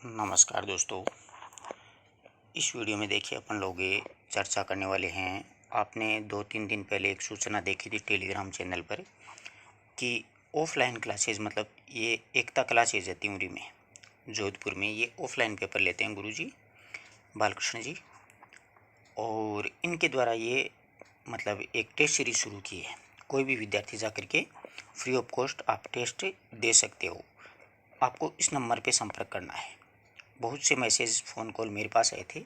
नमस्कार दोस्तों। इस वीडियो में देखिए अपन लोग ये चर्चा करने वाले हैं। आपने 2-3 दिन पहले एक सूचना देखी थी टेलीग्राम चैनल पर कि ऑफलाइन क्लासेस मतलब ये एकता क्लासेज है त्यूरी में, जोधपुर में। ये ऑफलाइन पेपर लेते हैं गुरुजी बालकृष्ण जी, और इनके द्वारा ये मतलब एक टेस्ट सीरीज शुरू की है। कोई भी विद्यार्थी जा करके फ्री ऑफ कॉस्ट आप टेस्ट दे सकते हो। आपको इस नंबर पे संपर्क करना है। बहुत से मैसेज फ़ोन कॉल मेरे पास आए थे,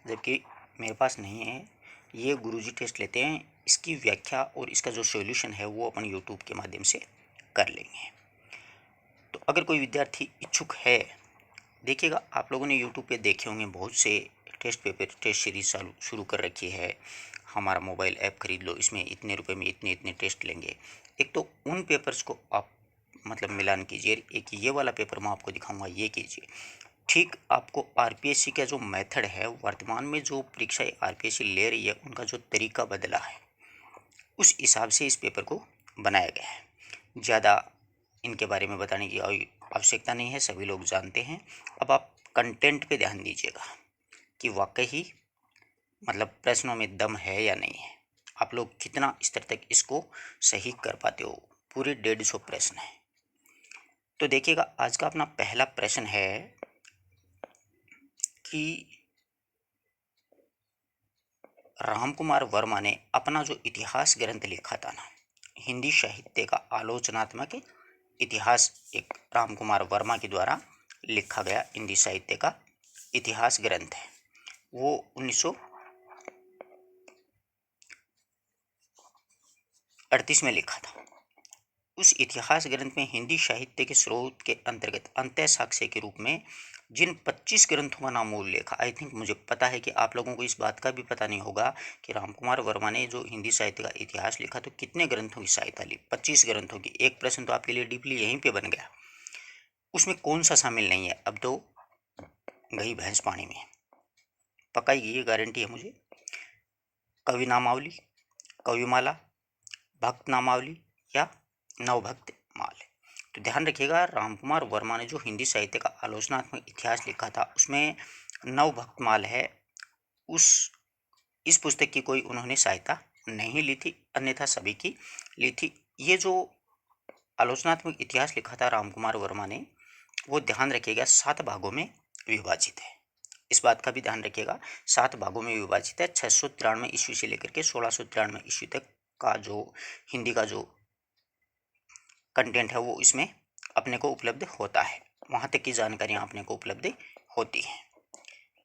जबकि मेरे पास नहीं है। ये गुरुजी टेस्ट लेते हैं, इसकी व्याख्या और इसका जो सॉल्यूशन है वो अपन यूट्यूब के माध्यम से कर लेंगे। तो अगर कोई विद्यार्थी इच्छुक है, देखिएगा आप लोगों ने यूट्यूब पे देखे होंगे बहुत से टेस्ट पेपर टेस्ट सीरीज शुरू कर रखी है। हमारा मोबाइल ऐप खरीद लो, इसमें इतने रुपए में इतने इतने टेस्ट लेंगे। एक तो उन पेपर्स को आप मतलब मिलान कीजिए, एक ये वाला पेपर मैं आपको दिखाऊंगा, ये कीजिए। ठीक आपको आरपीएससी का जो मेथड है, वर्तमान में जो परीक्षाएं आरपीएससी ले रही है उनका जो तरीका बदला है, उस हिसाब से इस पेपर को बनाया गया है। ज़्यादा इनके बारे में बताने की आवश्यकता नहीं है, सभी लोग जानते हैं। अब आप कंटेंट पे ध्यान दीजिएगा कि वाकई ही मतलब प्रश्नों में दम है या नहीं है। आप लोग कितना स्तर तक इसको सही कर पाते हो। पूरे 150 प्रश्न है। तो देखिएगा आज का अपना पहला प्रश्न है कि रामकुमार वर्मा ने अपना जो इतिहास ग्रंथ लिखा था ना, हिंदी साहित्य का आलोचनात्मक इतिहास, एक रामकुमार वर्मा के द्वारा लिखा गया हिंदी साहित्य का इतिहास ग्रंथ है। वो 1938 में लिखा था। उस इतिहास ग्रंथ में हिंदी साहित्य के स्रोत के अंतर्गत अंतः साक्ष्य के रूप में जिन 25 ग्रंथों का नाम उल्लेख, आई थिंक मुझे पता है कि आप लोगों को इस बात का भी पता नहीं होगा कि रामकुमार वर्मा ने जो हिंदी साहित्य का इतिहास लिखा तो कितने ग्रंथों की सहायता ली। 25 ग्रंथों की। एक प्रश्न तो आपके लिए डीपली यहीं पे बन गया। उसमें कौन सा शामिल नहीं है? अब तो गई भैंस पानी में। पक्का ये गारंटी है मुझे। कवि नामावली, कविमाला, भक्त नामावली या नवभक्त माल। तो ध्यान रखिएगा, रामकुमार वर्मा ने जो हिंदी साहित्य का आलोचनात्मक इतिहास लिखा था उसमें नवभक्त माल है। उस इस पुस्तक की कोई उन्होंने सहायता नहीं ली थी, अन्यथा सभी की ली थी। ये जो आलोचनात्मक इतिहास लिखा था रामकुमार वर्मा ने, वो ध्यान रखिएगा 7 भागों में विभाजित है। इस बात का भी ध्यान रखिएगा, 7 भागों में विभाजित है। 693 ईस्वी से लेकर के 1693 ईस्वी तक का जो हिंदी का जो कंटेंट है वो इसमें अपने को उपलब्ध होता है। वहाँ तक की जानकारियाँ अपने को उपलब्ध होती हैं।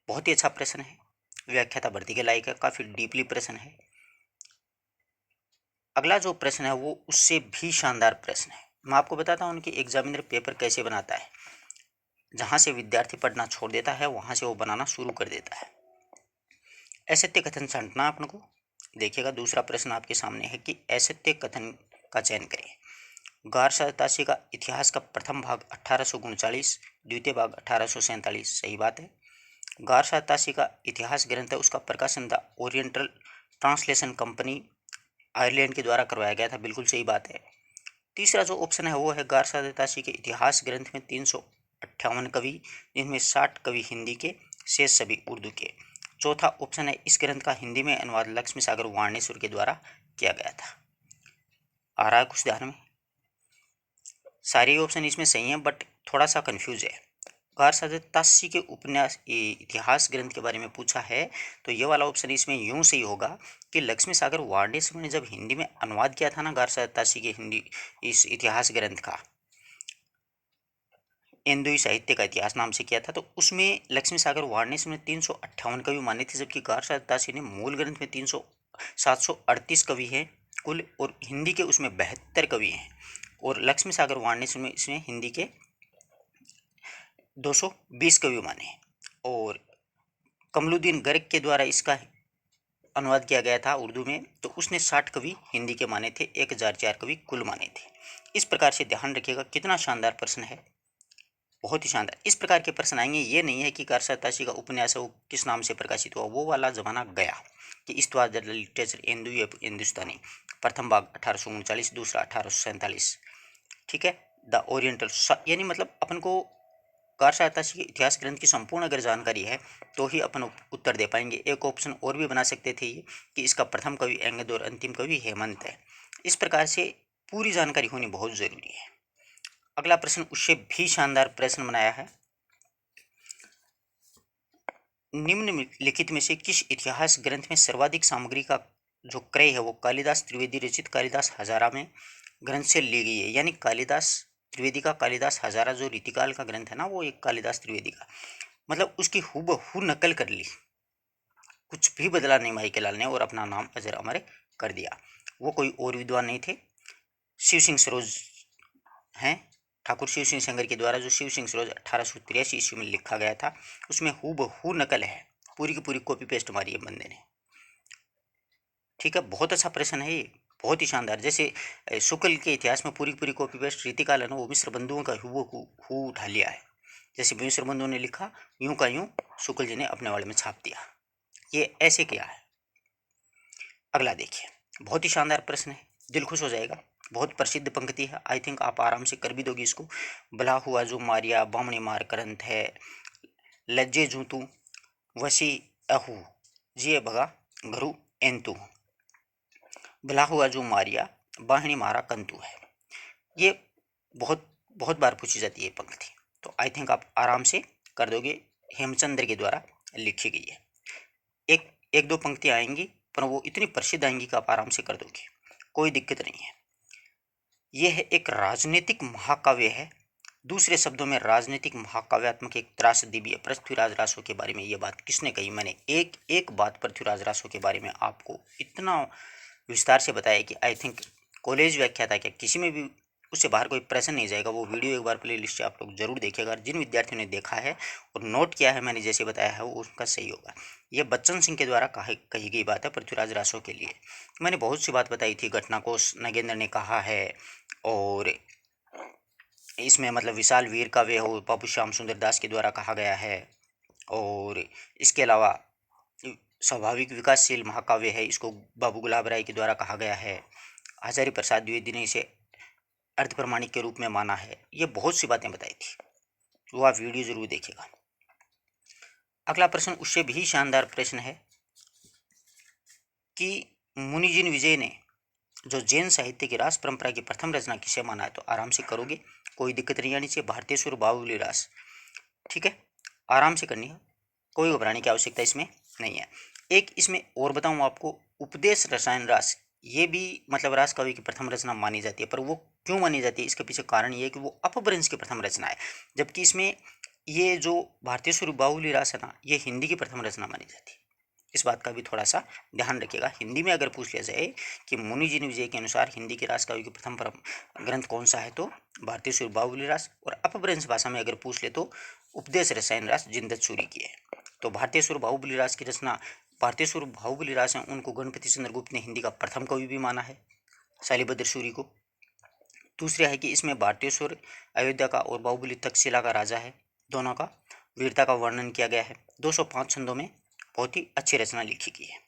बहुत ही अच्छा प्रश्न है, व्याख्याता भर्ती के लायक है, काफ़ी डीपली प्रश्न है। अगला जो प्रश्न है वो उससे भी शानदार प्रश्न है। मैं आपको बताता हूँ उनके एग्जामिनर पेपर कैसे बनाता है। जहाँ से विद्यार्थी पढ़ना छोड़ देता है वहाँ से वो बनाना शुरू कर देता है। असत्य कथन छांटना अपन को। देखिएगा दूसरा प्रश्न आपके सामने है कि असत्य कथन का चयन करें। गार सतासी का इतिहास का प्रथम भाग 1839, द्वितीय भाग 1847, सही बात है। गार सतासी का इतिहास ग्रंथ है, उसका प्रकाशन the oriental translation company Ireland के द्वारा करवाया गया था, बिल्कुल सही बात है। तीसरा जो ऑप्शन है वो है गार सतासी के इतिहास ग्रंथ में 358 कवि, जिनमें 60 कवि हिंदी के, शेष सभी उर्दू के। चौथा ऑप्शन है इस ग्रंथ का हिंदी में अनुवाद लक्ष्मी सागर वाणेश्वर के द्वारा किया गया था। आ रहा है कुछ ध्यान में? सारे ऑप्शन इसमें सही हैं बट थोड़ा सा कंफ्यूज है। गार सतासी के उपन्यास इतिहास ग्रंथ के बारे में पूछा है तो ये वाला ऑप्शन इसमें यूं सही होगा कि लक्ष्मी सागर वाणेश्वर ने जब हिंदी में अनुवाद किया था ना गार सतासी के हिंदी इस इतिहास ग्रंथ का, हिंदुई साहित्य का इतिहास नाम से किया था, तो उसमें लक्ष्मी सागर वाणेश्वर ने 358 कवि माने थे, जबकि गार सतासी ने मूल ग्रंथ में 738 कवि हैं कुल, और हिंदी के उसमें 72 कवि हैं, और लक्ष्मी सागर वाणेश्वर में इसमें हिंदी के 220 कवि माने हैं। और कमलुद्दीन गर्ग के द्वारा इसका अनुवाद किया गया था उर्दू में, तो उसने 60 कवि हिंदी के माने थे, 1004 कवि कुल माने थे। इस प्रकार से ध्यान रखिएगा, कितना शानदार प्रश्न है, बहुत ही शानदार। इस प्रकार के प्रश्न आएंगे। ये नहीं है कि गार सतासी का उपन्यास है वो किस नाम से प्रकाशित हुआ, वो वाला जमाना गया कि इस्तवाद लिटरेचर हिंदुस्तानी, प्रथम भाग 1839, दूसरा 1847। ठीक है। द ओरिएंटल यानी मतलब अपन को कार सहायता से इतिहास ग्रंथ की संपूर्ण अगर जानकारी है तो ही अपन उत्तर दे पाएंगे। एक ऑप्शन और भी बना सकते थे ये कि इसका प्रथम कवि अंगद और अंतिम कवि हेमंत है। इस प्रकार से पूरी जानकारी होनी बहुत जरूरी है। अगला प्रश्न उससे भी शानदार प्रश्न बनाया है, निम्नलिखित में से किस इतिहास ग्रंथ में सर्वाधिक सामग्री का जो क्रय है वो कालिदास त्रिवेदी रचित कालिदास हजारा में ग्रंथ से ली गई है। यानी कालिदास त्रिवेदी का कालिदास हजारा जो रीतिकाल का ग्रंथ है ना, वो एक कालिदास त्रिवेदी का, मतलब उसकी हूबहू नकल कर ली, कुछ भी बदला नहीं माई के लाल ने, और अपना नाम अजर अमर कर दिया। वो कोई और विद्वान नहीं थे, शिव सिंह सरोज हैं। ठाकुर शिव सिंह सेंगर के द्वारा जो शिव सिंह सरोज 1883 ईस्वी में लिखा गया था, उसमें हूबहू नकल है, पूरी की पूरी कॉपी पेस्ट मारी है बंदे ने। ठीक है, बहुत अच्छा प्रश्न है ये, बहुत ही शानदार। जैसे शुक्ल के इतिहास में पूरी की पूरी कॉपी पेस्ट रीतिकाल है ना, वो मिस्र बंधुओं का हू उठा लिया है। जैसे मिस्र बंधुओं ने लिखा यूं का यूं शुक्ल जी ने अपने वाले में छाप दिया, ये ऐसे किया है। अगला देखिए, बहुत ही शानदार प्रश्न है, दिल खुश हो जाएगा। बहुत प्रसिद्ध पंक्ति है, आई थिंक आप आराम से कर भी दोगे इसको। भला हुआ जो मारिया बामणी मार करंत है, लज्जे जू तू वसी अहू जिए भगा घरू एंतु, भला हुआ जो मारिया बाहणी मारा कंतु है। ये बहुत बहुत बार पूछी जाती है पंक्ति, तो आई थिंक आप आराम से कर दोगे, हेमचंद्र के द्वारा लिखी गई है। एक एक दो पंक्तियाँ आएंगी पर वो इतनी प्रसिद्ध आएंगी कि आप आराम से कर दोगे, कोई दिक्कत नहीं है। यह एक राजनीतिक महाकाव्य है, दूसरे शब्दों में राजनीतिक महाकाव्यात्मक एक त्रासदी है। पृथ्वीराज रासो के बारे में ये बात किसने कही? मैंने एक एक बात पृथ्वीराज रासो के बारे में आपको इतना विस्तार से बताया कि आई थिंक कॉलेज व्याख्याता क्या किसी में भी उससे बाहर कोई प्रश्न नहीं जाएगा। वो वीडियो एक बार प्ले लिस्ट से आप लोग जरूर देखिएगा। जिन विद्यार्थियों ने देखा है और नोट किया है मैंने जैसे बताया है, वो उसका सही होगा। यह बच्चन सिंह के द्वारा कही गई बात है पृथ्वीराज रासो के लिए। मैंने बहुत सी बात बताई थी, घटना को नगेंद्र ने कहा है, और इसमें मतलब विशाल वीर काव्य हो बाबू श्याम सुंदर दास के द्वारा कहा गया है, और इसके अलावा स्वाभाविक विकासशील महाकाव्य है, इसको बाबू गुलाब राय के द्वारा कहा गया है। आचार्य प्रसाद द्विवेदी ने इसे अर्ध प्रमाणिक के रूप में माना है। ये बहुत सी बातें बताई थी, वो आप वीडियो जरूर देखिएगा। अगला प्रश्न उससे भी शानदार प्रश्न है कि मुनिजिन विजय ने जो जैन साहित्य की रास परंपरा की प्रथम रचना किसे माना है? तो आराम से करोगे, कोई दिक्कत नहीं आनी चाहिए। भारतीय सुर बाहुली रास, ठीक है, आराम से करनी है, कोई घबराने की आवश्यकता इसमें नहीं है। एक इसमें और बताऊं आपको, उपदेश रसायन रास, ये भी मतलब रास कवि की प्रथम रचना मानी जाती है। पर वो क्यों मानी जाती है, इसके पीछे कारण ये है कि वो अपभ्रंश की प्रथम रचना है, जबकि इसमें ये जो भारतीय सुर बाहुली रास है ना, ये हिंदी की प्रथम रचना मानी जाती है। इस बात का भी थोड़ा सा ध्यान रखिएगा। हिंदी में अगर पूछ लिया जाए कि मुनिजिन विजय के अनुसार हिंदी के रास काव्य की प्रथम ग्रंथ कौन सा है, तो भारतीय सुर बाहुली रास। और अपभ्रंश भाषा में अगर पूछ ले तो उपदेश रसायन रास जिनदत्त सूरी की है। तो भारतीय सुर बाहुबली रास की रचना, भारतीय सुर बाहुबली रास है, उनको गणपति चंद्र गुप्त ने हिंदी का प्रथम कवि भी माना है, शालिभद्र सूरी को। दूसरा है कि इसमें भारतीय सुर अयोध्या का और बाहुबली तक्षशिला का राजा है, दोनों का वीरता का वर्णन किया गया है। 205 छंदों में बहुत ही अच्छी रचना लिखी गई है।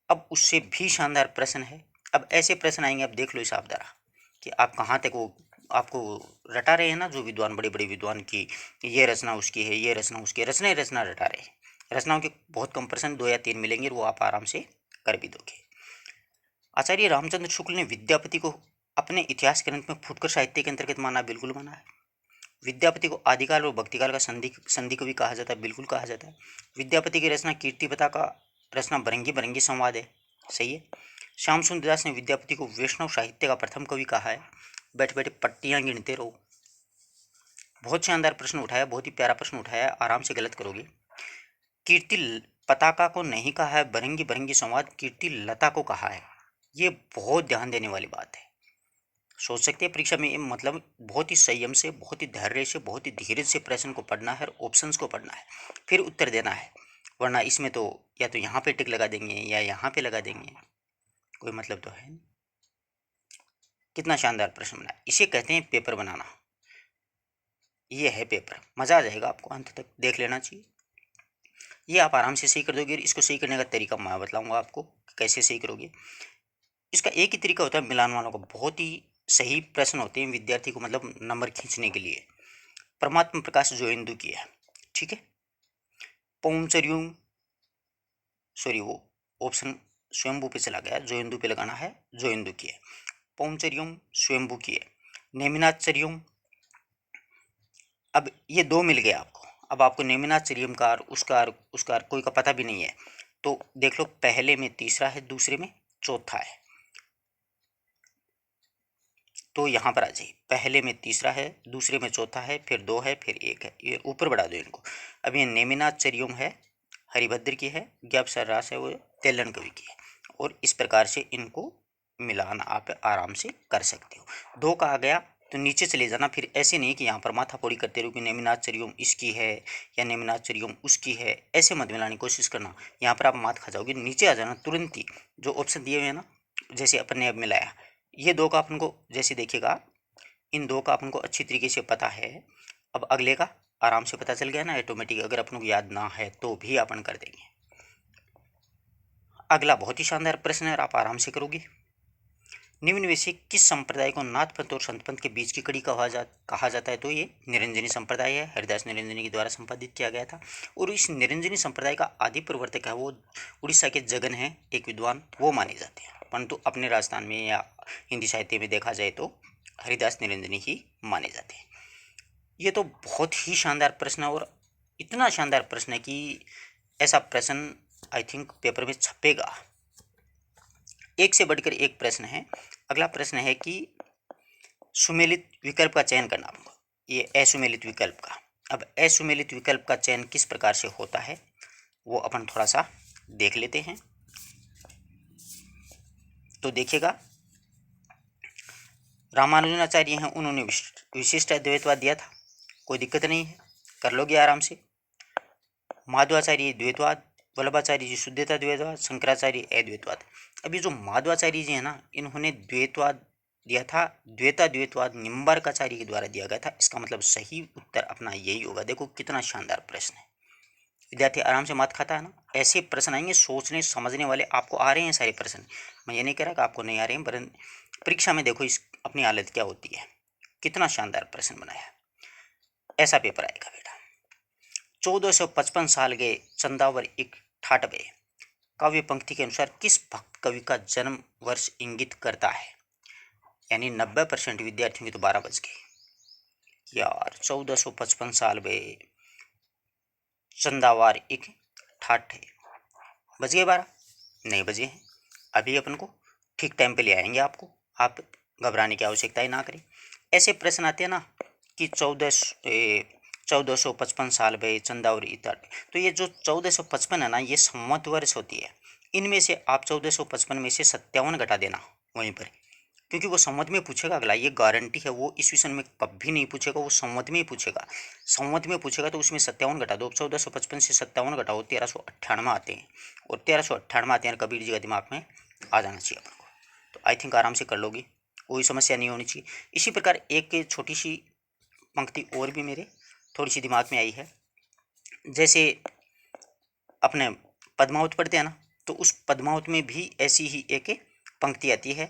अब उससे भी शानदार प्रश्न है, अब ऐसे प्रश्न आएंगे, आप देख लो हिसाब जरा कि आप कहाँ तक वो आपको रटा रहे हैं ना, जो विद्वान बड़े बड़े विद्वान की ये रचना उसकी है, ये रचना उसकी, रचना ही रचना रटा रहे हैं। रचनाओं के बहुत कम प्रश्न 2 या 3 मिलेंगे, वो आप आराम से कर भी दोगे। आचार्य रामचंद्र शुक्ल ने विद्यापति को अपने इतिहास ग्रंथ में फुटकर साहित्य के अंतर्गत माना? बिल्कुल माना है। विद्यापति को आदिकाल और भक्तिकाल का संधि कवि कहा जाता है, बिल्कुल कहा जाता है। विद्यापति की रचना कीर्तिपता का रचना भरंगी भरंगी संवाद है, सही है। श्याम सुंदर दास ने विद्यापति को वैष्णव साहित्य का प्रथम कवि कहा है। बैठे बैठे पट्टियां गिनते रहो। बहुत शानदार प्रश्न उठाया, बहुत ही प्यारा प्रश्न उठाया, आराम से गलत करोगे। कीर्ति पताका को नहीं कहा है भरंगी भरंगी संवाद, कीर्ति लता को कहा है। ये बहुत ध्यान देने वाली बात है। सोच सकते हैं परीक्षा में, मतलब बहुत ही संयम से, बहुत ही धैर्य से, बहुत ही धीरज से प्रश्न को पढ़ना है और ऑप्शंस को पढ़ना है, फिर उत्तर देना है। वरना इसमें तो या तो यहाँ पे टिक लगा देंगे या यहाँ पे लगा देंगे, कोई मतलब तो है नहीं। कितना शानदार प्रश्न बना, इसे कहते हैं पेपर बनाना। ये है पेपर, मज़ा आ जाएगा आपको, अंत तक देख लेना चाहिए। ये आप आराम से सही कर दोगे। इसको सही करने का तरीका मैं बताऊँगा आपको कैसे सही करोगे। इसका एक ही तरीका होता है मिलान वालों का, बहुत ही सही प्रश्न होते हैं विद्यार्थी को मतलब नंबर खींचने के लिए। परमात्मा प्रकाश जोइंदू की है, ठीक है। पौंचर्युम, सॉरी वो ऑप्शन स्वयंभू पे चला गया, जोइंदू पे लगाना है, जोइंदू की है। पौंचर्युम स्वयंभू की है। नेमिनाचर्युम, अब ये दो मिल गए आपको। अब आपको नेमिनाचर्युम का और उसका और कोई का पता भी नहीं है, तो देख लो पहले में तीसरा है, दूसरे में चौथा है। तो यहाँ पर आ जाइए, पहले में तीसरा है, दूसरे में चौथा है, फिर दो है, फिर एक है, ये ऊपर बढ़ा दो इनको। अब ये नेमिनाचर्युम है, हरिभद्र की है, ज्ञाप सर्रास है वो तेलन कवि की है, और इस प्रकार से इनको मिलान आप आराम से कर सकते हो। दो का आ गया तो नीचे चले जाना, फिर ऐसे नहीं कि यहाँ पर माथापौड़ी करते रहो कि नेमिनाचर्युम इसकी है या नेमिनाचर्युम उसकी है, ऐसे मत मिलाने की कोशिश करना, यहाँ पर आप मात खा जाओगे। नीचे आ जाना तुरंत ही, जो ऑप्शन दिए हुए हैं ना, जैसे अपन ने अब मिलाया, ये दो का अपन को जैसे देखिएगा, इन दो का अपन को अच्छी तरीके से पता है। अब अगले का आराम से पता चल गया ना ऑटोमेटिक, अगर अपन को याद ना है तो भी अपन कर देंगे। अगला बहुत ही शानदार प्रश्न है और आप आराम से करोगे। निम्न में से किस संप्रदाय को नाथ पंथ और संत पंथ के बीच की कड़ी कहा जाता है? तो ये निरंजनी संप्रदाय है, हरिदास निरंजनी के द्वारा संपादित किया गया था। और इस निरंजनी संप्रदाय का आदि प्रवर्तक है वो उड़ीसा के जगन है, एक विद्वान, वो माने जाते हैं। परंतु अपने राजस्थान में या हिंदी साहित्य में देखा जाए तो हरिदास निरंजनी ही माने जाते हैं। ये तो बहुत ही शानदार प्रश्न है, और इतना शानदार प्रश्न है कि ऐसा प्रश्न आई थिंक पेपर में छपेगा। एक से बढ़कर एक प्रश्न है। अगला प्रश्न है कि सुमेलित विकल्प का चयन करना आपको, ये असुमेलित विकल्प का। अब असुमेलित विकल्प का चयन किस प्रकार से होता है वो अपन थोड़ा सा देख लेते हैं। तो देखिएगा, रामानुजनाचार्य हैं, उन्होंने विशिष्ट अद्वैतवाद दिया था, कोई दिक्कत नहीं है, कर लोगे आराम से। माधवाचार्य द्वैतवाद, वल्लभाचार्य जी शुद्धता द्वैतवाद, शंकराचार्य अद्वैतवाद। अभी जो माधवाचार्य जी है ना, इन्होंने द्वैतवाद दिया था, द्वैतवाद निम्बार्काचार्य के द्वारा दिया गया था। इसका मतलब सही उत्तर अपना यही होगा। देखो कितना शानदार प्रश्न है, विद्यार्थी आराम से मात खाता है ना। ऐसे प्रश्न आएंगे, सोचने समझने वाले। आपको आ रहे हैं सारे प्रश्न, मैं ये नहीं कह रहा कि आपको नहीं आ रहे हैं, पर परीक्षा में देखो इस अपनी हालत क्या होती है। कितना शानदार प्रश्न बनाया, ऐसा पेपर आएगा बेटा। 1455 साल के चंदावर एक ठाटवे काव्य पंक्ति के अनुसार किस भक्त कवि का जन्म वर्ष इंगित करता है? यानी 90% विद्यार्थियों की तो 12 बज गए यार। 1455 साल में चंदावार एक ठाठ है, बज गए 12? नहीं बजे हैं। अभी अपन को ठीक टाइम पे ले आएंगे आपको, आप घबराने की आवश्यकता ही ना करें। ऐसे प्रश्न आते हैं ना कि 1455 साल भे चंदावर इतर। तो ये जो 1455 है ना, ये संवत वर्ष होती है। इनमें से आप 1455 में से 57 घटा देना वहीं पर, क्योंकि वो संवत में पूछेगा अगला, ये गारंटी है। वो ईस्वीसन में कभी नहीं पूछेगा, वो संवत में ही पूछेगा। संवत में पूछेगा तो उसमें 57 घटा दो। 1455 से 57 घटाओ, 1398 आते हैं, और 1398 आते हैं, कबीर जी का दिमाग में आ जाना चाहिए अपन को। तो आई थिंक आराम से कर लोगी, कोई समस्या नहीं होनी चाहिए। इसी प्रकार एक छोटी सी पंक्ति और भी मेरे थोड़ी सी दिमाग में आई है। जैसे अपने पद्मावत पढ़ते हैं ना, तो उस पद्मावत में भी ऐसी ही एक पंक्ति आती है।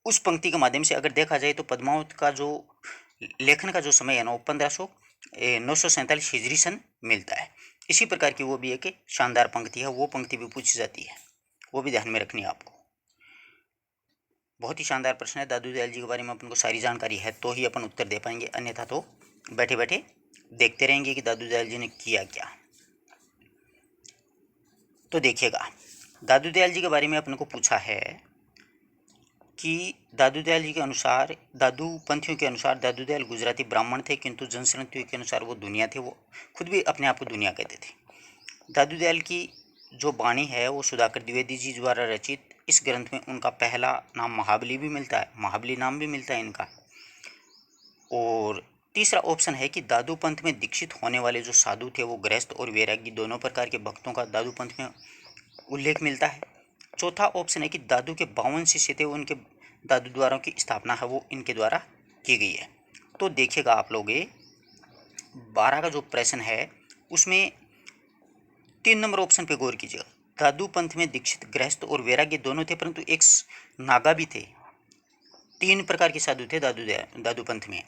उस पंक्ति के माध्यम से अगर देखा जाए तो पद्मावत का जो लेखन का जो समय है ना, वो 947 हिजरी सन मिलता है। इसी प्रकार की वो भी एक शानदार पंक्ति है, वो पंक्ति भी पूछी जाती है, वो भी ध्यान में रखनी है आपको। बहुत ही शानदार प्रश्न है। दादू दयाल जी के बारे में अपन को सारी जानकारी है तो ही अपन उत्तर दे पाएंगे, अन्यथा तो बैठे बैठे देखते रहेंगे कि दादू दयाल जी ने किया क्या। तो देखिएगा, दादू दयाल जी के बारे में अपन को पूछा है कि दादू दयाल जी के अनुसार, दादू पंथियों के अनुसार दादू दयाल गुजराती ब्राह्मण थे, किंतु जनश्रुतियों के अनुसार वो दुनिया थे। वो खुद भी अपने आप को दुनिया कहते थे। दादू दयाल की जो वाणी है वो सुधाकर द्विवेदी जी द्वारा रचित। इस ग्रंथ में उनका पहला नाम महाबली भी मिलता है, महाबली नाम भी मिलता है इनका। और तीसरा ऑप्शन है कि दादू पंथ में दीक्षित होने वाले जो साधु थे वो गृहस्थ और वैरागी दोनों प्रकार के भक्तों का दादू पंथ में उल्लेख मिलता है। चौथा ऑप्शन है कि दादू के 52 शिष्य थे, उनके दादू द्वारों की स्थापना है वो इनके द्वारा की गई है। तो देखिएगा आप लोग, 12 का जो प्रश्न है उसमें 3 नंबर ऑप्शन पे गौर कीजिएगा। दादू पंथ में दीक्षित, गृहस्थ और वैराग्य दोनों थे, परंतु एक नागा भी थे। 3 प्रकार के साधु थे दादू पंथ में।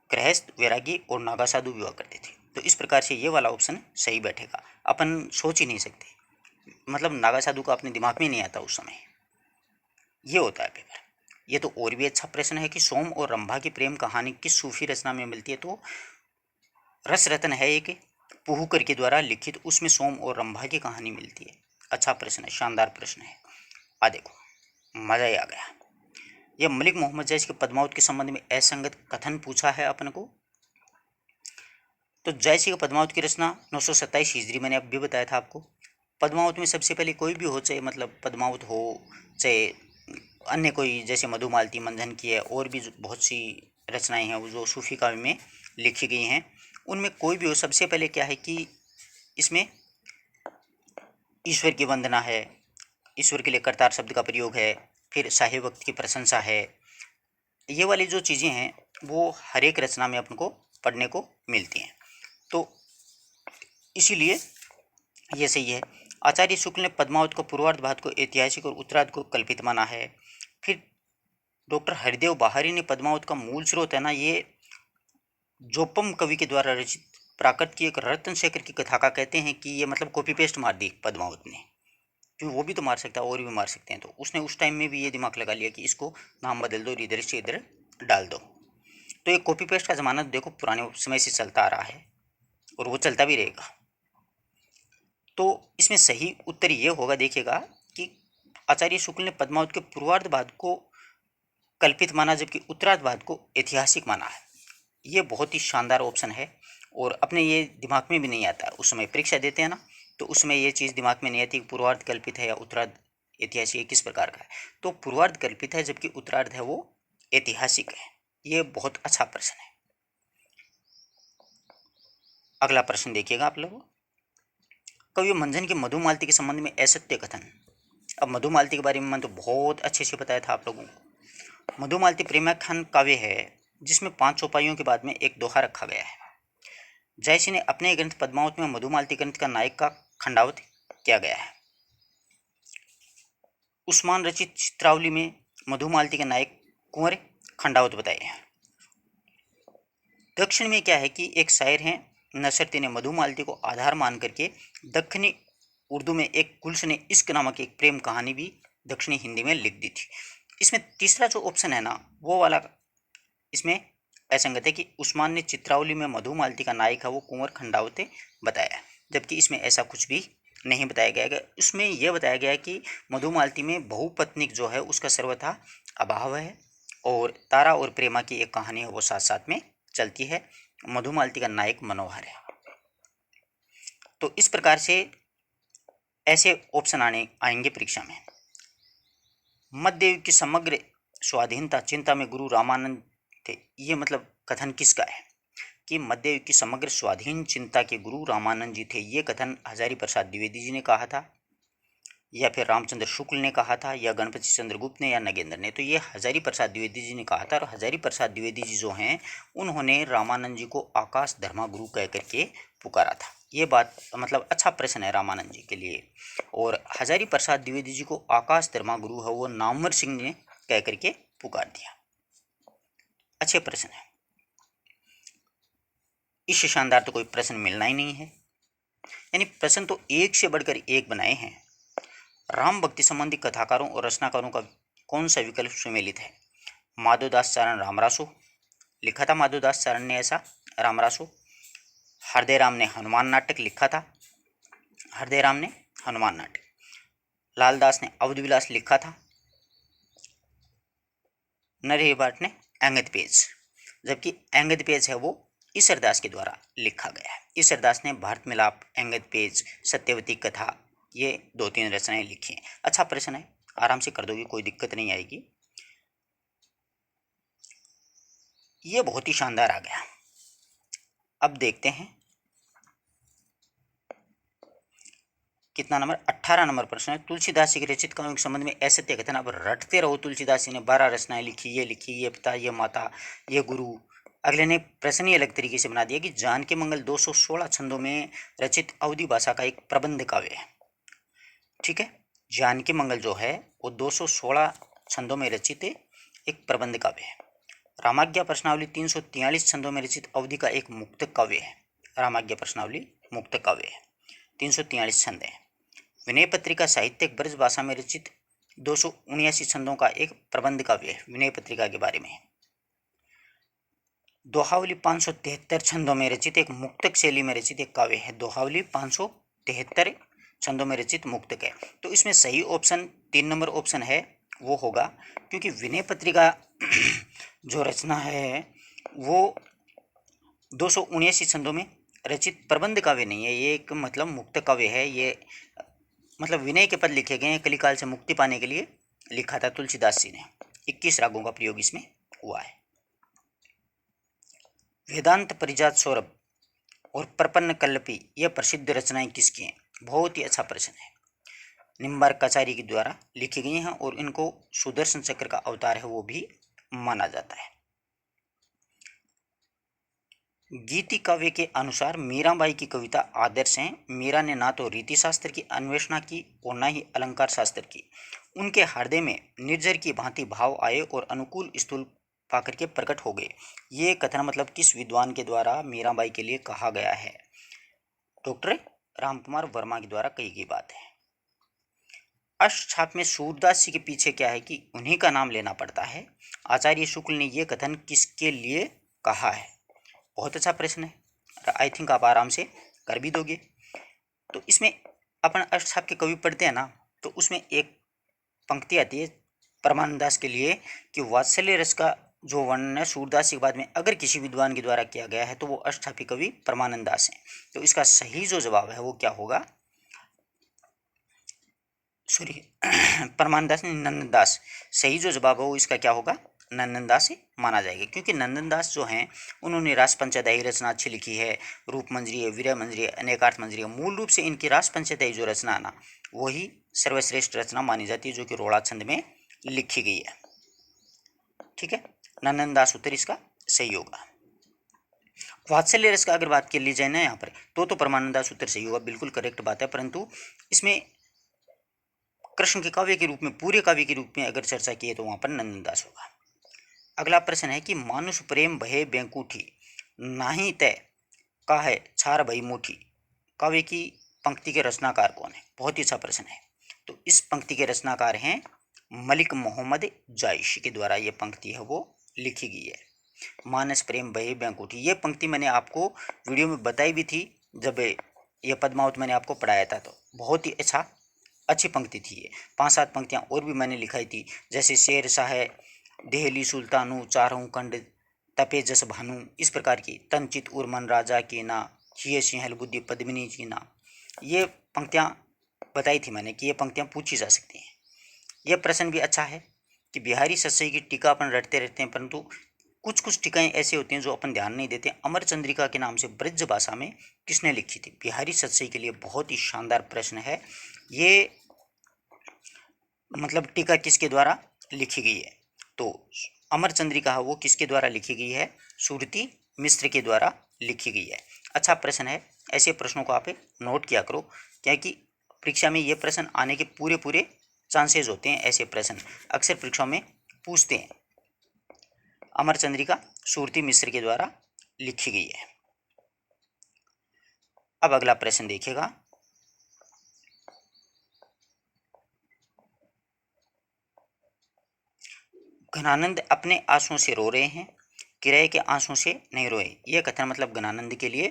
गृहस्थ, वैरागी और नागा साधु विवाह करते थे। तो इस प्रकार से ये वाला ऑप्शन सही बैठेगा। अपन सोच ही नहीं सकते, मतलब नागा साधु का अपने दिमाग में नहीं आता उस समय। ये होता है पेपर। ये तो और भी अच्छा प्रश्न है कि सोम और रंभा की प्रेम कहानी किस सूफी रचना में मिलती है? तो रस रत्न है एक, पुहकर के द्वारा लिखित, उसमें सोम और रंभा की कहानी मिलती है। अच्छा प्रश्न है, शानदार प्रश्न है। आ देखो, मजा ही आ गया। यह मलिक मोहम्मद जैश के पद्मावत के संबंध में असंगत कथन पूछा है अपन को। तो जैसी का पद्मावत की रचना 927 हिजरी, मैंने अब भी बताया था आपको। पद्मावत में सबसे पहले कोई भी हो, चाहे मतलब पद्मावत हो, चाहे अन्य कोई जैसे मधुमालती, मंथन की है, और भी बहुत सी रचनाएं हैं वो जो सूफी काव्य में लिखी गई हैं, उनमें कोई भी हो, सबसे पहले क्या है कि इसमें ईश्वर की वंदना है, ईश्वर के लिए करतार शब्द का प्रयोग है, फिर साहिब वक्त की प्रशंसा है। ये वाली जो चीज़ें हैं वो हर एक रचना में अपन को पढ़ने को मिलती हैं। तो इसीलिए ये सही है। आचार्य शुक्ल ने पद्मावत को पूर्वार्ध भाग को ऐतिहासिक और उत्तरार्ध को कल्पित माना है। फिर डॉक्टर हरिदेव बाहरी ने पद्मावत का मूल स्रोत है ना, ये जोपम कवि के द्वारा रचित प्राकृत की एक रत्न शेखर की कथा का कहते हैं कि ये मतलब कॉपी पेस्ट मार दी पद्मावत ने, क्योंकि वो भी तो मार सकता है और भी मार सकते हैं। तो उसने उस टाइम में भी ये दिमाग लगा लिया कि इसको नाम बदल दो, इधर से इधर डाल दो। तो ये कॉपी पेस्ट का ज़माना देखो पुराने समय से चलता आ रहा है और वो चलता भी रहेगा। तो इसमें सही उत्तर ये होगा, देखिएगा कि आचार्य शुक्ल ने पद्मावत के पूर्वार्ध भाग को कल्पित माना, जबकि उत्तरार्ध भाग को ऐतिहासिक माना है। ये बहुत ही शानदार ऑप्शन है और अपने ये दिमाग में भी नहीं आता। उस समय परीक्षा देते हैं ना, तो उसमें ये चीज़ दिमाग में नहीं आती कि पूर्वार्ध कल्पित है या उत्तरार्ध ऐतिहासिक किस प्रकार का है। तो पूर्वार्ध कल्पित है जबकि उत्तरार्ध है वो ऐतिहासिक है। ये बहुत अच्छा प्रश्न है। अगला प्रश्न देखिएगा आप लोग। कवि मंझन के मधुमालती के संबंध में असत्य कथन। अब मधुमालती के बारे में मैं तो बहुत अच्छे से बताया था आप लोगों को। मधुमालती प्रेमाख्यान काव्य है जिसमें 5 चौपाइयों के बाद में एक दोहा रखा गया है। जयसी ने अपने ग्रंथ पद्मावत में मधुमालती ग्रंथ का नायक का खंडावत किया गया है। उस्मान रचित चित्रावली में मधुमालती के नायक कुंवर खंडावत बताए हैं। दक्षिण में क्या है कि एक शायर हैं नसरती ने मधुमालती को आधार मान करके दक्षिणी उर्दू में एक गुलशन इश्क नामक एक प्रेम कहानी भी दक्षिणी हिंदी में लिख दी थी। इसमें तीसरा जो ऑप्शन है ना, वो वाला इसमें असंगत है कि उस्मान ने चित्रावली में मधुमालती का नायक है वो कुंवर खंडावत बताया, जबकि इसमें ऐसा कुछ भी नहीं बताया गया है। उसमें यह बताया गया है कि मधुमालती में बहुपत्निक जो है उसका सर्वथा अभाव है और तारा और प्रेमा की एक कहानी है वो साथ साथ में चलती है। मधुमालती का नायक मनोहर है। तो इस प्रकार से ऐसे ऑप्शन आएंगे परीक्षा में। मध्य युग की समग्र स्वाधीनता चिंता में गुरु रामानंद थे। ये मतलब कथन किसका है कि मध्य युग की समग्र स्वाधीन चिंता के गुरु रामानंद जी थे। ये कथन हजारी प्रसाद द्विवेदी जी ने कहा था, या फिर रामचंद्र शुक्ल ने कहा था, या गणपति चंद्रगुप्त ने, या नगेंद्र ने। तो ये हजारी प्रसाद द्विवेदी जी ने कहा था। और हजारी प्रसाद द्विवेदी जी जो हैं उन्होंने रामानंद जी को आकाश धर्मा गुरु कह करके पुकारा था। ये बात मतलब अच्छा प्रश्न है रामानंद जी के लिए। और हजारी प्रसाद द्विवेदी जी को आकाश धर्मा गुरु है वो नामवर सिंह ने कह करके पुकार दिया। अच्छे प्रश्न है। इससे शानदार तो कोई प्रश्न मिलना ही नहीं है। यानी प्रश्न तो एक से बढ़कर एक बनाए हैं। राम भक्ति संबंधी कथाकारों और रचनाकारों का कौन सा विकल्प सुमेलित है? माधोदास चारण रामरासो लिखा था, माधोदास चारण ने ऐसा रामरासो। हृदय राम ने हनुमान नाटक लिखा था, हृदय राम ने हनुमान नाटक। लालदास ने अवध विलास लिखा था, नरहरि भट्ट ने अंगद पेज। जबकि अंगद पेज है वो ईसरदास के द्वारा लिखा गया है। ईसरदास ने भारत मिलाप, अंगद पेज, सत्यवती कथा, ये 2-3 रचनाएं लिखी हैं। अच्छा प्रश्न है, आराम से कर दोगे, कोई दिक्कत नहीं आएगी। ये बहुत ही शानदार आ गया। अब देखते हैं कितना नंबर, 18 नंबर प्रश्न है। तुलसीदास जी के रचित काव्यों के संबंध में असत्य कथन। अब रटते रहो। तुलसीदास जी ने 12 रचनाएं लिखी, ये पिता, ये माता, ये गुरु। अगले ने प्रश्न ही अलग तरीके से बना दिया कि जानकी मंगल 216 छंदों में रचित अवधी भाषा का एक प्रबंध काव्य है। ठीक है, जानकी मंगल जो है वो 216 छंदों में रचित एक प्रबंध काव्य है। रामाज्ञा प्रश्नावली 343 छंदों में रचित अवधि का एक मुक्त काव्य है। रामाज्ञा प्रश्नावली मुक्त काव्य है, 343 छंद है। विनय पत्रिका साहित्यिक ब्रज भाषा में रचित 279 छंदों का एक प्रबंध काव्य है, विनय पत्रिका के बारे में। दोहावली 573 छंदों में रचित एक मुक्तक शैली में रचित एक काव्य है। दोहावली 573 छंदों में रचित मुक्तक है। तो इसमें सही ऑप्शन 3 नंबर ऑप्शन है वो होगा, क्योंकि विनय पत्रिका जो रचना है वो 279 छंदों में रचित प्रबंध काव्य नहीं है, ये एक मतलब मुक्त काव्य है। ये मतलब विनय के पद लिखे गए हैं, कलिकाल से मुक्ति पाने के लिए लिखा था तुलसीदास जी ने। 21 रागों का प्रयोग इसमें हुआ है। वेदांत परिजात सौरभ और प्रपन्न कल्लपी ये प्रसिद्ध रचनाएं किसकी हैं? बहुत ही अच्छा प्रश्न है। निम्बार्काचार्य के द्वारा लिखी गई हैं और इनको सुदर्शन चक्र का अवतार है वो भी माना जाता है। गीति काव्य के अनुसार मीराबाई की कविता आदर्श हैं। मीरा ने ना तो रीति शास्त्र की अन्वेषणा की और ना ही अलंकार शास्त्र की। उनके हृदय में निर्जर की भांति भाव आए और अनुकूल स्थूल पाकर के प्रकट हो गए। ये कथन मतलब किस विद्वान के द्वारा मीराबाई के लिए कहा गया है? डॉक्टर रामकुमार वर्मा के द्वारा कही गई बात है। अष्टछाप में सूरदास जी के पीछे क्या है कि उन्हीं का नाम लेना पड़ता है। आचार्य शुक्ल ने यह कथन किसके लिए कहा है? बहुत अच्छा प्रश्न है, आई थिंक आप आराम से कर भी दोगे। तो इसमें अपन अष्टछाप के कवि पढ़ते हैं ना, तो उसमें एक पंक्ति आती है परमानंद दास के लिए कि वात्सल्य रस का जो वर्णन है सूरदास के बाद में अगर किसी विद्वान के द्वारा किया गया है तो वो अष्टछापी कवि परमानंद दास हैं। तो इसका सही जो जवाब है वो क्या होगा? सॉरी परमानंद दास नहीं, नंदन दास। सही जो जवाब है वो इसका क्या होगा? नंदन दास से माना जाएगा, क्योंकि नंदन दास जो हैं उन्होंने रास पंचध्यायी रचना अच्छी लिखी है। रूप मंजरी है, वीर मंजरी है, अनेकार्थ मंजरी है। मूल रूप से इनकी रास पंचध्यायी जो रचना है ना वही सर्वश्रेष्ठ रचना मानी जाती है, जो कि रोड़ा छंद में लिखी गई है। ठीक है, नंदन दास उत्तर इसका सही होगा। वात्सल्य रस का अगर बात कर ली जाए ना यहाँ पर तो परमानंद दास उत्तर सही होगा, बिल्कुल करेक्ट बात है। परंतु इसमें कृष्ण के काव्य के रूप में, पूरे काव्य के रूप में अगर चर्चा की है तो वहां पर नंदन दास होगा। अगला प्रश्न है कि मानुष प्रेम भये बैंकूठी नाही तय का है छार भई मुठी, काव्य की पंक्ति के रचनाकार कौन है? बहुत ही अच्छा प्रश्न है। तो इस पंक्ति के रचनाकार हैं मलिक मोहम्मद जायशी के द्वारा ये पंक्ति है वो लिखी गई है। मानस प्रेम भये बैंकूठी, ये पंक्ति मैंने आपको वीडियो में बताई भी थी जब ये पद्मावत मैंने आपको पढ़ाया था। तो बहुत ही अच्छी पंक्ति थी ये। 5-7 पंक्तियाँ और भी मैंने लिखाई थी, जैसे शेर शाह देहली सुल्तानू चारों कंड तपे जस भानु, इस प्रकार की। तनचित उर्मन राजा की ना किए सिंहल बुद्धि पद्मिनी की ना, ये पंक्तियाँ बताई थी मैंने कि ये पंक्तियाँ पूछी जा सकती हैं। यह प्रश्न भी अच्छा है कि बिहारी सस्सई की टीका अपन रटते रहते हैं, परंतु कुछ कुछ टीकाएँ ऐसे होती हैं जो अपन ध्यान नहीं देते। अमर चंद्रिका के नाम से ब्रज भाषा में किसने लिखी थी? बिहारी सस्सई के लिए बहुत ही शानदार प्रश्न है ये। मतलब टीका किसके द्वारा लिखी गई है? तो अमर चंद्रिका वो किसके द्वारा लिखी गई है? सुरती मिश्र के द्वारा लिखी गई है। अच्छा प्रश्न है, ऐसे प्रश्नों को आप नोट किया करो, क्योंकि परीक्षा में ये प्रश्न आने के पूरे पूरे चांसेस होते हैं। ऐसे प्रश्न अक्सर परीक्षाओं में पूछते हैं। अमर चंद्रिका सुरती मिश्र के द्वारा लिखी गई है। अब अगला प्रश्न देखिएगा, घनानंद अपने आंसुओं से रो रहे हैं, किराए के आंसुओं से नहीं रोए, यह कथन मतलब घनानंद के लिए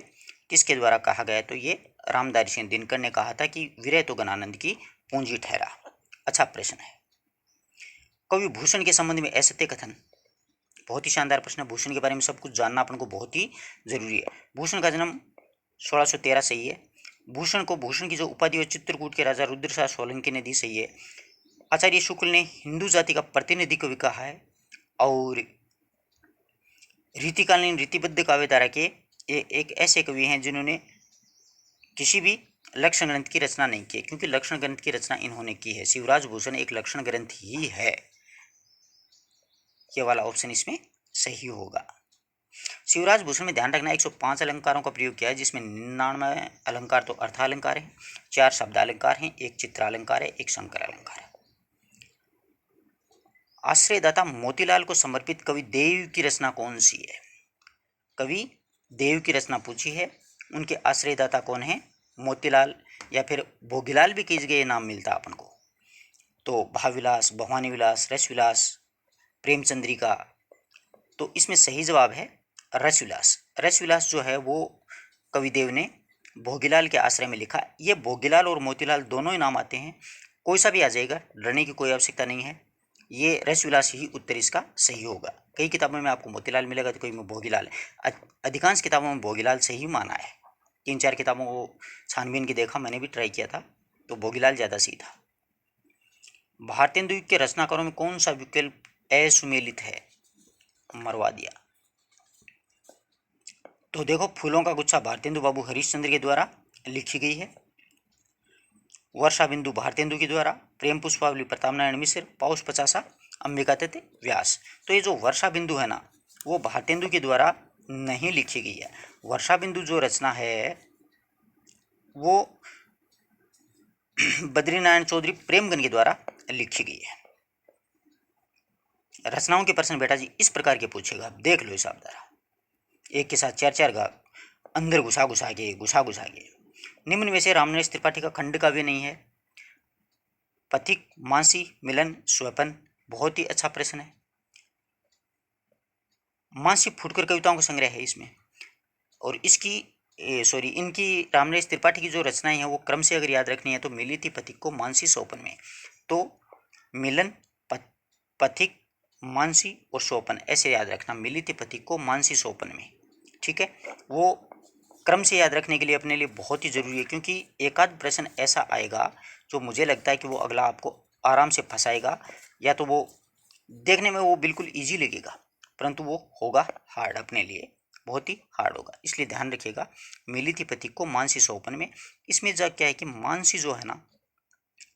किसके द्वारा कहा गया? तो ये रामधारी सिंह दिनकर ने कहा था कि विरह तो घनानंद की पूंजी ठहरा। अच्छा प्रश्न है। कवि भूषण के संबंध में असत्य कथन, बहुत ही शानदार प्रश्न है। भूषण के बारे में सब कुछ जानना अपन को बहुत ही जरूरी है। भूषण का जन्म 1613 सही है। भूषण को भूषण की जो उपाधि है चित्रकूट के राजा रुद्रशाह सोलंकी ने दी, सही है। आचार्य शुक्ल ने हिंदू जाति का प्रतिनिधि कवि कहा है। और रीतिकालीन रीतिबद्ध काव्यधारा के ये एक ऐसे कवि हैं जिन्होंने किसी भी लक्षण ग्रंथ की रचना नहीं की, क्योंकि लक्षण ग्रंथ की रचना इन्होंने की है। शिवराज भूषण एक लक्षण ग्रंथ ही है। ये वाला ऑप्शन इसमें सही होगा। शिवराज भूषण में ध्यान रखना 105 अलंकारों का प्रयोग किया है, जिसमें 99 अलंकार तो अर्थालंकार हैं, 4 शब्दालंकार हैं, 1 चित्रालंकार है, 1 शंकर अलंकार है। आश्रयदाता मोतीलाल को समर्पित कवि देव की रचना कौन सी है? कवि देव की रचना पूछी है, उनके आश्रयदाता कौन है? मोतीलाल या फिर भोगीलाल भी किस गए नाम मिलता अपन को। तो भावविलास, भवानी विलास, रसविलास, प्रेमचंद्रिका। तो इसमें सही जवाब है रसविलास। रसविलास जो है वो कविदेव ने भोगीलाल के आश्रय में लिखा। ये भोगीलाल और मोतीलाल दोनों ही नाम आते हैं, कोई सा भी आ जाएगा, डरने की कोई आवश्यकता नहीं है। ये रसविलास ही उत्तर इसका सही होगा। कई किताबों में आपको मोतीलाल मिलेगा तो कई में भोगीलाल। अधिकांश किताबों में भोगीलाल से ही माना है। 3-4 किताबों को छानबीन की देखा, मैंने भी ट्राई किया था, तो भोगीलाल ज़्यादा सही था। भारतेंदु युग के रचनाकारों में कौन सा विकल्प असुमेलित है? मरवा दिया। तो देखो, फूलों का गुच्छा भारतेंदु बाबू हरिश्चंद्र के द्वारा लिखी गई है। वर्षा बिंदु भारतेंदु के द्वारा, प्रेम पुष्पावली प्रताप नारायण मिश्र, पाउस पचासा अंबिकादत्त व्यास। तो ये जो वर्षा बिंदु है ना, वो भारतेंदु के द्वारा नहीं लिखी गई है। वर्षा बिंदु जो रचना है वो बद्रीनारायण चौधरी प्रेमगन के द्वारा लिखी गई है। रचनाओं के प्रश्न बेटा जी इस प्रकार के पूछेगा, देख लो हिसाब जरा। एक के साथ 4-4 का अंदर घुसा घुसा के। निम्न में से रामनरेश त्रिपाठी का खंड काव्य नहीं है? पथिक, मानसी, मिलन, स्वपन। बहुत ही अच्छा प्रश्न है। मानसी फुटकर कविताओं का संग्रह है इसमें, और इनकी रामनरेश त्रिपाठी की जो रचनाएं हैं वो क्रम से अगर याद रखनी है तो मिली थी पथिक को, मानसी, स्वपन में। तो मिलन, पथिक, मानसी और स्वपन ऐसे याद रखना, मिली थी पथिक को, मानसी, स्वपन में। ठीक है, वो क्रम से याद रखने के लिए अपने लिए बहुत ही जरूरी है, क्योंकि एक आध प्रश्न ऐसा आएगा जो मुझे लगता है कि वो अगला आपको आराम से फंसाएगा, या तो वो देखने में वो बिल्कुल ईजी लगेगा परंतु वो होगा हार्ड, अपने लिए बहुत ही हार्ड होगा। इसलिए ध्यान रखिएगा, मिली थी पथिक को, मानसी, स्वपन में। इसमें जो क्या है कि मानसी जो है ना,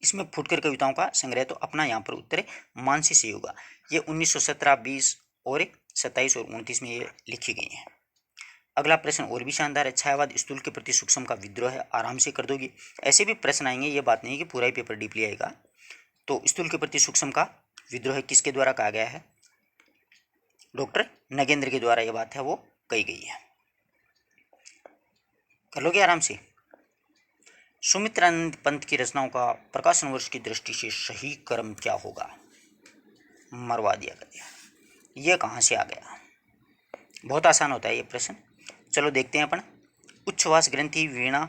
इसमें फुटकर कविताओं का संग्रह, तो अपना यहाँ पर उत्तर मानसी से होगा। ये 1917, 20 और 27 और 29 में ये लिखी गई है। अगला प्रश्न और भी शानदार है। छायावाद स्थूल के प्रति सूक्ष्म का विद्रोह है, आराम से कर दोगे। ऐसे भी प्रश्न आएंगे, ये बात नहीं कि पूरा ही पेपर डीपली आएगा। तो स्थूल के प्रति सूक्ष्म का विद्रोह किसके द्वारा कहा गया है? डॉक्टर नगेंद्र के द्वारा ये बात है वो कही गई है। कर लोगे आराम से। सुमित्रानंद पंत की रचनाओं का प्रकाशन वर्ष की दृष्टि से सही क्रम क्या होगा? मरवा दिया कर दिया। ये कहाँ से आ गया? बहुत आसान होता है ये प्रश्न। चलो देखते हैं अपन। उच्छ्वास ग्रंथि, वीणा,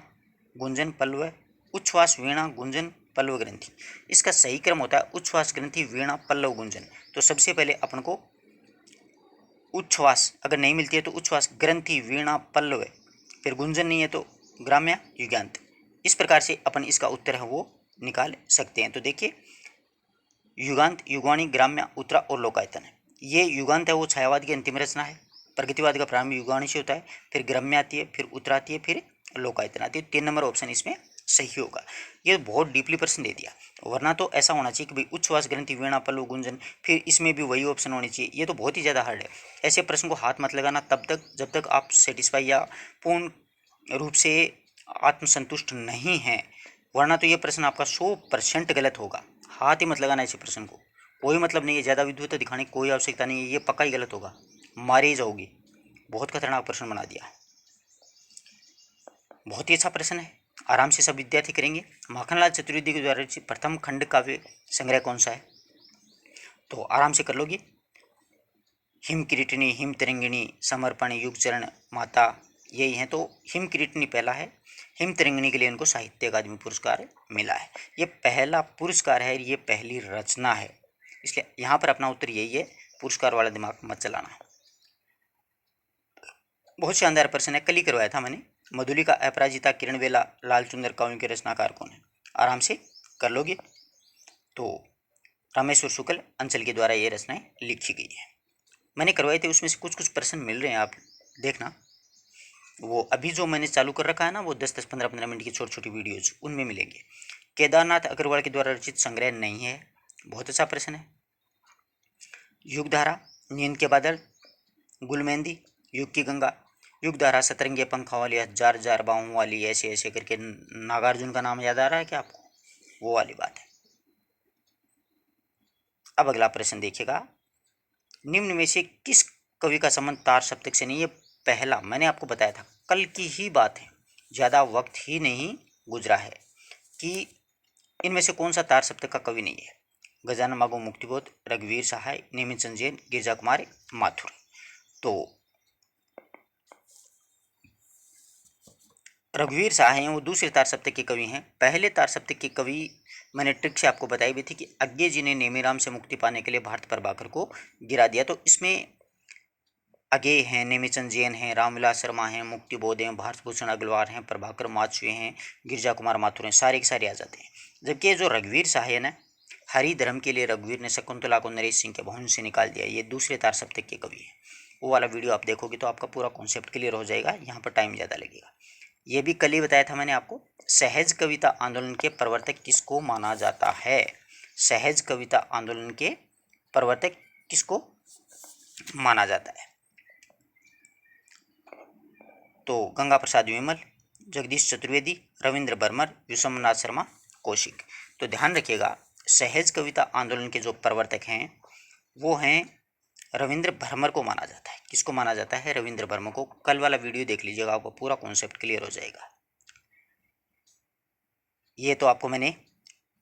गुंजन, पल्लव। उच्छ्वास, वीणा, गुंजन, पल्लव ग्रंथि। इसका सही क्रम होता है उच्छ्वास ग्रंथि, वीणा, पल्लव, गुंजन। तो सबसे पहले अपन को उच्छ्वास अगर नहीं मिलती है तो उच्छ्वास ग्रंथि, वीणा, पल्लव, फिर गुंजन नहीं है तो ग्राम्य, युगांत। इस प्रकार से अपन इसका उत्तर है वो निकाल सकते हैं। तो देखिए, युगांत, युगाणी, ग्राम्य, उत्तरा और लोकायतन है। ये युगांत है वो छायावाद की अंतिम रचना है। प्रगतिवाद का प्रारंभ युगाणी से होता है, फिर ग्राम्य आती है, फिर उत्तरा आती है, फिर लोकायतन आती है। 3 नंबर ऑप्शन इसमें सही होगा। ये बहुत डीपली प्रश्न दे दिया, वरना तो ऐसा होना चाहिए कि भाई उच्छ्वास ग्रंथि, वीणा, पल्लव, गुंजन, फिर इसमें भी वही ऑप्शन होनी चाहिए। ये तो बहुत ही ज़्यादा हार्ड है। ऐसे प्रश्न को हाथ मत लगाना तब तक जब तक आप सेटिस्फाई या पूर्ण रूप से आत्मसंतुष्ट नहीं हैं, वरना तो ये प्रश्न आपका 100% गलत होगा। हाथ ही मत लगाना ऐसे प्रश्न को, कोई मतलब नहीं है, ज़्यादा विद्वता दिखाने की कोई आवश्यकता नहीं है। ये पक्का ही गलत होगा, मारे ही जाओगी। बहुत खतरनाक प्रश्न बना दिया। बहुत ही अच्छा प्रश्न है, आराम से सब विद्यार्थी करेंगे। माखनलाल चतुर्वेदी के द्वारा रचित प्रथम खंड काव्य संग्रह कौन सा है? तो आराम से कर लोगे। हिम किरीटिनी, हिम तरंगिणी, समर्पण, युग चरण, माता, यही हैं। तो हिम किरीटिनी पहला है। हिम तरंगिणी के लिए इनको साहित्य अकादमी पुरस्कार मिला है। ये पहला पुरस्कार है, ये पहली रचना है, इसलिए यहाँ पर अपना उत्तर यही है। पुरस्कार वाला दिमाग मत चलाना। बहुत शानदार प्रश्न है, कल ही करवाया था मैंने। मधुलिका, अपराजिता, किरणवेला, लालचुंदर काव्यों के रचनाकार कौन है? आराम से कर लोगे। तो रामेश्वर शुक्ल अंचल के द्वारा ये रचनाएं लिखी गई है। मैंने करवाए थे, उसमें से कुछ कुछ प्रश्न मिल रहे हैं, आप देखना। वो अभी जो मैंने चालू कर रखा है ना, वो 10-10, 15-15 मिनट की छोटी छोटी वीडियोज उनमें मिलेंगे। केदारनाथ अग्रवाल के द्वारा रचित संग्रह नहीं है। बहुत अच्छा प्रश्न है। युगधारा, नींद के बादल, गुलमेंदी, युग की गंगा, युगधारा, सतरंगी पंखों वाली, हजार हजार बाहों वाली, ऐसे ऐसे करके नागार्जुन का नाम याद आ रहा है क्या आपको? वो वाली बात है। अब अगला प्रश्न देखिएगा, निम्न में से किस कवि का संबंध तार सप्तक से नहीं? ये पहला मैंने आपको बताया था, कल की ही बात है, ज़्यादा वक्त ही नहीं गुजरा है कि इनमें से कौन सा तार सप्तक का कवि नहीं है? गजानन मागो मुक्तिबोध, रघुवीर सहाय, नेमिचंद जैन, गिरजा कुमार माथुर। तो रघुवीर सहाय हैं वो दूसरे तार सप्तक के कवि हैं। पहले तार सप्तक के कवि मैंने ट्रिक से आपको बताई भी थी कि अज्ञे जी ने नेमीराम से मुक्ति पाने के लिए भारत प्रभाकर को गिरा दिया। तो इसमें अज्ञे हैं, नेमिचंद जैन हैं, रामविलास शर्मा हैं, मुक्तिबोध हैं, भारत भूषण अग्रवाल हैं, प्रभाकर माछुए हैं, गिरजा कुमार माथुर हैं, सारे के सारे आ जाते हैं। जबकि ये जो रघुवीर सहाय है ना, हरि धर्म के लिए रघुवीर ने शकुंतला को नरेश सिंह के भवन से निकाल दिया, ये दूसरे तार सप्तक के कवि हैं। वो वाला वीडियो आप देखोगे तो आपका पूरा कॉन्सेप्ट क्लियर हो जाएगा, यहाँ पर टाइम ज़्यादा लगेगा। ये भी कल ही बताया था मैंने आपको। सहज कविता आंदोलन के प्रवर्तक किसको माना जाता है? सहज कविता आंदोलन के प्रवर्तक किसको माना जाता है? तो गंगा प्रसाद विमल, जगदीश चतुर्वेदी, रविंद्र बर्मर, विश्वनाथ शर्मा, कौशिक। तो ध्यान रखिएगा, सहज कविता आंदोलन के जो प्रवर्तक हैं वो हैं रविंद्र भरमर को माना जाता है। किसको माना जाता है? रविंद्र भरमर को। कल वाला वीडियो देख लीजिएगा, आपको पूरा कॉन्सेप्ट क्लियर हो जाएगा। ये तो आपको मैंने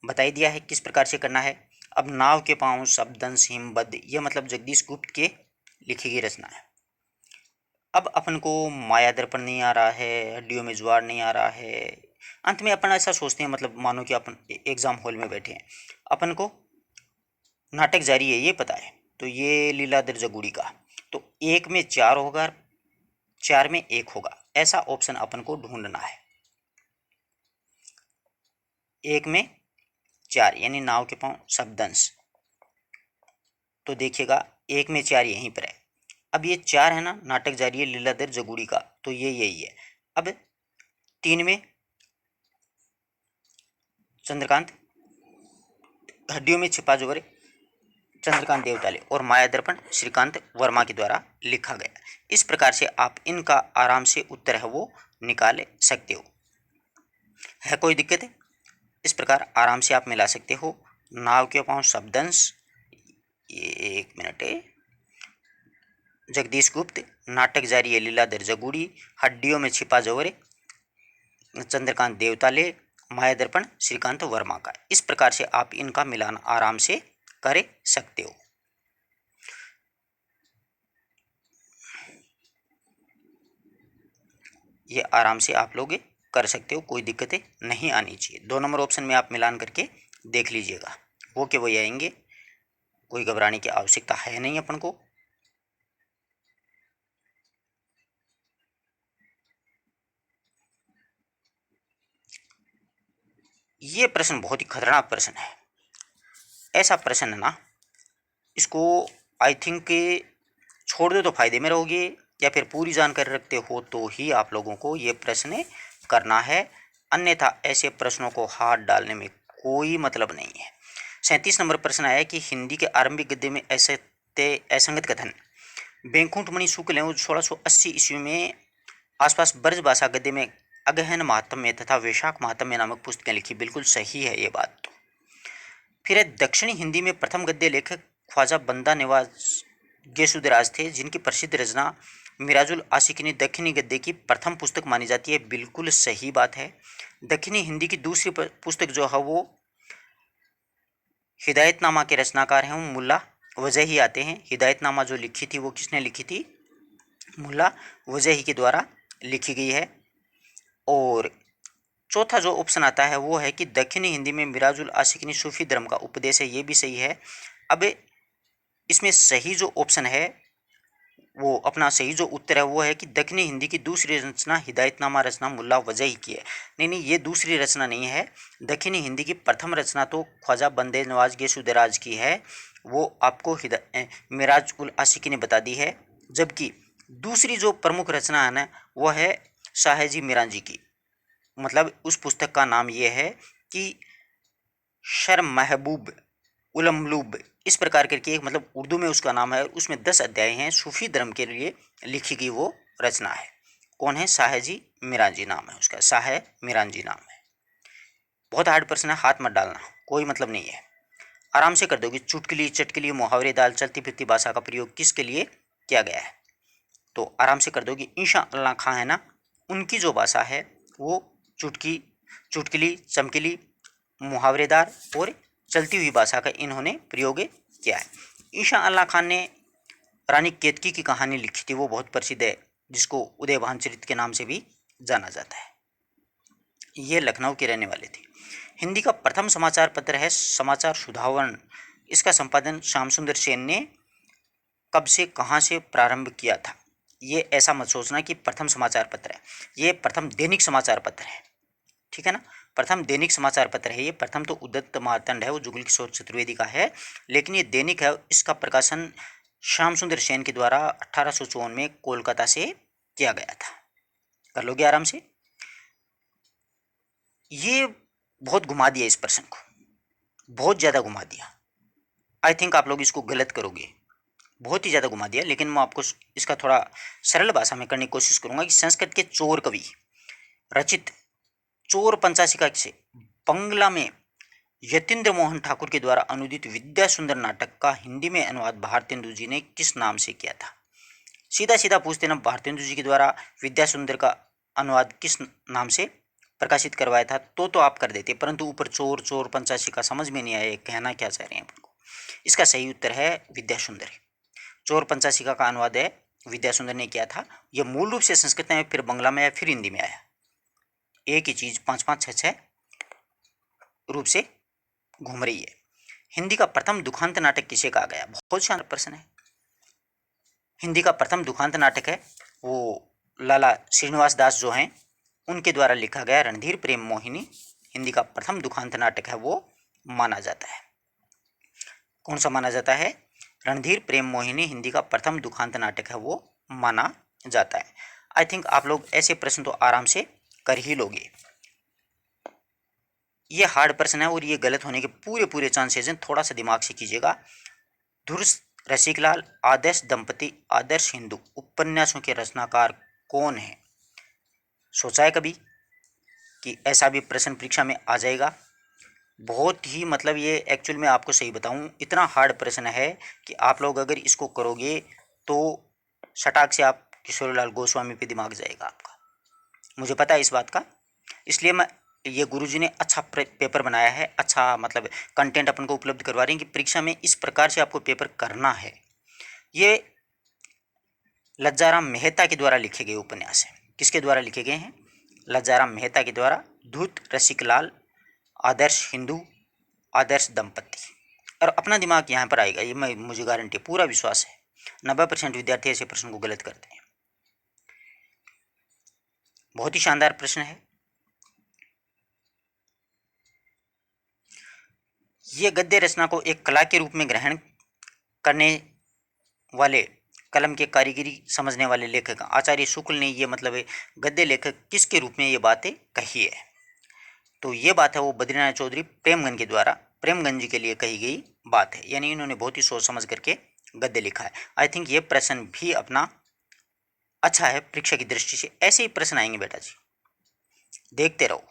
बता ही दिया है किस प्रकार से करना है। अब नाव के पांव शब्दंश हिमबद्ध, ये मतलब जगदीश गुप्त के लिखी गई रचना है। अब अपन को माया दर्पण नहीं आ रहा है, हड्डियों में ज्वार नहीं आ रहा है, अंत में अपन ऐसा सोचते हैं, मतलब मानो कि अपन एग्जाम हॉल में बैठे हैं, अपन को नाटक जारी है ये पता है, तो ये लीलाधर जगुड़ी का, तो एक में 4 होगा, 4 में 1 होगा, ऐसा ऑप्शन अपन को ढूंढना है। 1 में 4 यानी नाव के पांव शब्दंश, तो देखिएगा 1 में 4 यहीं पर है। अब ये 4 है ना, नाटक जारी है लीलाधर जगुड़ी का, तो ये यही है। अब 3 में चंद्रकांत, हड्डियों में छिपा जोर चंद्रकांत देवताले, और माया दर्पण श्रीकांत वर्मा के द्वारा लिखा गया। इस प्रकार से आप इनका आराम से उत्तर है वो निकाल सकते हो। है कोई दिक्कत है? इस प्रकार आराम से आप मिला सकते हो। नाव के पांव शब्दंश, ये 1 मिनट है, जगदीश गुप्त, नाटक जारी है लीलाधर जगुड़ी, हड्डियों में छिपा जोर चंद्रकांत देवताले, माया दर्पण श्रीकांत वर्मा का। इस प्रकार से आप इनका मिलान आराम से कर सकते हो। ये आराम से आप लोग कर सकते हो, कोई दिक्कतें नहीं आनी चाहिए। 2 नंबर ऑप्शन में आप मिलान करके देख लीजिएगा, वो के वही आएंगे, कोई घबराने की आवश्यकता है नहीं अपन को। ये प्रश्न बहुत ही खतरनाक प्रश्न है। ऐसा प्रश्न ना, इसको आई थिंक छोड़ दो तो फायदे में रहोगे, या फिर पूरी जानकारी रखते हो तो ही आप लोगों को ये प्रश्न करना है, अन्यथा ऐसे प्रश्नों को हाथ डालने में कोई मतलब नहीं है। 37 नंबर प्रश्न आया कि हिंदी के आरंभिक गद्य में ऐसे असंगत कथन बैंकुंठ मणि शुक्ल ने 1680 ईस्वी में आसपास ब्रज भाषा गद्य में अगहन महात्म्य तथा वैशाख महात्म्य नामक पुस्तकें लिखी। बिल्कुल सही है ये बात। तो फिर है दक्षिणी हिंदी में प्रथम गद्य लेखक ख्वाजा बंदा नवाज गेसुदराज थे, जिनकी प्रसिद्ध रचना मिराजुल आशिकिनी दक्षिणी गद्य की प्रथम पुस्तक मानी जाती है। बिल्कुल सही बात है। दक्षिणी हिंदी की दूसरी पुस्तक जो है वो हिदायतनामा के रचनाकार हैं, वो मुल्ला वजही आते हैं। हिदायतनामा जो लिखी थी वो किसने लिखी थी? मुल्ला वजही के द्वारा लिखी गई है। और चौथा जो ऑप्शन आता है वो है कि दक्षिणी हिंदी में मिराजुल आशिकिनी सूफी धर्म का उपदेश है, ये भी सही है। अब इसमें सही जो ऑप्शन है वो अपना सही जो उत्तर है वो है कि दक्षिणी हिंदी की दूसरी रचना हिदायतनामा रचना मुल्ला वजही की है। नहीं, ये दूसरी रचना नहीं है। दक्षिणी हिंदी की प्रथम रचना तो ख्वाजा बंदे नवाज गेसुदराज की है, वो आपको मिराज उल आशिकी ने बता दी है। जबकि दूसरी जो प्रमुख रचना है ना वो है शाहजी मिराजी की, मतलब उस पुस्तक का नाम ये है कि शर महबूब उलमलूब, इस प्रकार करके एक, मतलब उर्दू में उसका नाम है, उसमें 10 अध्याय हैं। सूफी धर्म के लिए लिखी गई वो रचना है। कौन है? शाहजी मिराजी नाम है उसका, शाह मिराजी नाम है। बहुत हार्ड प्रश्न है, हाथ मत डालना, कोई मतलब नहीं है। आराम से कर दोगे। चुटकुली, चटकली, मुहावरे, दाल, चलती फिरती भाषा का प्रयोग किसके लिए किया गया है? तो आराम से कर दोगे। इंशाअल्लाह खां है ना, उनकी जो भाषा है वो चुटकली, चमकीली, मुहावरेदार और चलती हुई भाषा का इन्होंने प्रयोग किया है। इंशाअल्लाह खान ने रानी केतकी की कहानी लिखी थी, वो बहुत प्रसिद्ध है, जिसको उदयभान चरित के नाम से भी जाना जाता है। ये लखनऊ के रहने वाले थे। हिंदी का प्रथम समाचार पत्र है समाचार सुधावन। इसका संपादन श्याम सुंदर सेन ने कब से कहाँ से प्रारंभ किया था? ये ऐसा मत सोचना कि प्रथम समाचार पत्र है, ये प्रथम दैनिक समाचार पत्र है, ठीक है ना। प्रथम दैनिक समाचार पत्र है ये। प्रथम तो उद्यत मार्तंड है, वो जुगल किशोर चतुर्वेदी का है, लेकिन ये दैनिक है। इसका प्रकाशन श्याम सुंदर सेन के द्वारा 1854 में कोलकाता से किया गया था। कर लोगे आराम से। ये बहुत घुमा दिया इस प्रश्न को, बहुत ज़्यादा घुमा दिया। आई थिंक आप लोग इसको गलत करोगे, बहुत ही ज़्यादा घुमा दिया। लेकिन मैं आपको इसका थोड़ा सरल भाषा में करने की कोशिश करूँगा कि संस्कृत के चोर कवि रचित चोर पंचाशिका से बंगला में यतीन्द्र मोहन ठाकुर के द्वारा अनुदित विद्या सुंदर नाटक का हिंदी में अनुवाद भारतेंदु जी ने किस नाम से किया था? सीधा सीधा पूछते ना, भारतेंदु जी के द्वारा विद्या सुंदर का अनुवाद किस नाम से प्रकाशित करवाया था, तो आप कर देते, परंतु ऊपर चोर चोर पंचाशिका समझ में नहीं आया कहना क्या चाह रहे हैं आपको। इसका सही उत्तर है विद्या सुंदर। चोर पंचाशिका का अनुवाद है विद्या सुंदर ने किया था। यह मूल रूप से संस्कृत में, फिर बंगला में आया, फिर हिंदी में आया। एक ही चीज 5-5, 6-6 रूप से घूम रही है। हिंदी का प्रथम दुखांत नाटक किसे कहा गया? बहुत शानदार प्रश्न है। हिंदी का प्रथम दुखांत नाटक है वो लाला श्रीनिवास दास जो हैं उनके द्वारा लिखा गया रणधीर प्रेम मोहिनी हिंदी का प्रथम दुखांत नाटक है, वो माना जाता है। कौन सा माना जाता है? रणधीर प्रेम मोहिनी हिंदी का प्रथम दुखांत नाटक है, वो माना जाता है। आई थिंक आप लोग ऐसे प्रश्न तो आराम से कर ही लोगे। ये हार्ड प्रश्न है और ये गलत होने के पूरे पूरे चांसेस हैं, थोड़ा सा दिमाग से कीजिएगा। धुर्स रसिकलाल, आदर्श दंपति, आदर्श हिंदू उपन्यासों के रचनाकार कौन है? सोचा है कभी कि ऐसा भी प्रश्न परीक्षा में आ जाएगा? बहुत ही मतलब ये एक्चुअल में आपको सही बताऊं, इतना हार्ड प्रश्न है कि आप लोग अगर इसको करोगे तो सटाक से आप किशोरीलाल गोस्वामी पे दिमाग जाएगा आपका, मुझे पता है इस बात का। इसलिए मैं ये गुरुजी ने अच्छा पेपर बनाया है, अच्छा मतलब कंटेंट अपन को उपलब्ध करवा रहे हैं कि परीक्षा में इस प्रकार से आपको पेपर करना है। ये लज्जाराम मेहता के द्वारा लिखे गए उपन्यास हैं। किसके द्वारा लिखे गए हैं? लज्जाराम मेहता के द्वारा। धूत रसिकलाल, आदर्श हिंदू, आदर्श दंपति। और अपना दिमाग यहाँ पर आएगा, ये मुझे गारंटी, पूरा विश्वास है। 90% विद्यार्थी ऐसे प्रश्न को गलत करते हैं। बहुत ही शानदार प्रश्न है। ये गद्य रचना को एक कला के रूप में ग्रहण करने वाले, कलम के कारीगरी समझने वाले लेखक आचार्य शुक्ल ने ये मतलब गद्य लेखक किसके रूप में ये बातें कही है? तो ये बात है वो बद्रीनाथ चौधरी प्रेमगंज के द्वारा, प्रेमगंज जी के लिए कही गई बात है, यानी इन्होंने बहुत ही सोच समझ करके गद्य लिखा है। आई थिंक ये प्रश्न भी अपना अच्छा है परीक्षा की दृष्टि से। ऐसे ही प्रश्न आएंगे बेटा जी, देखते रहो।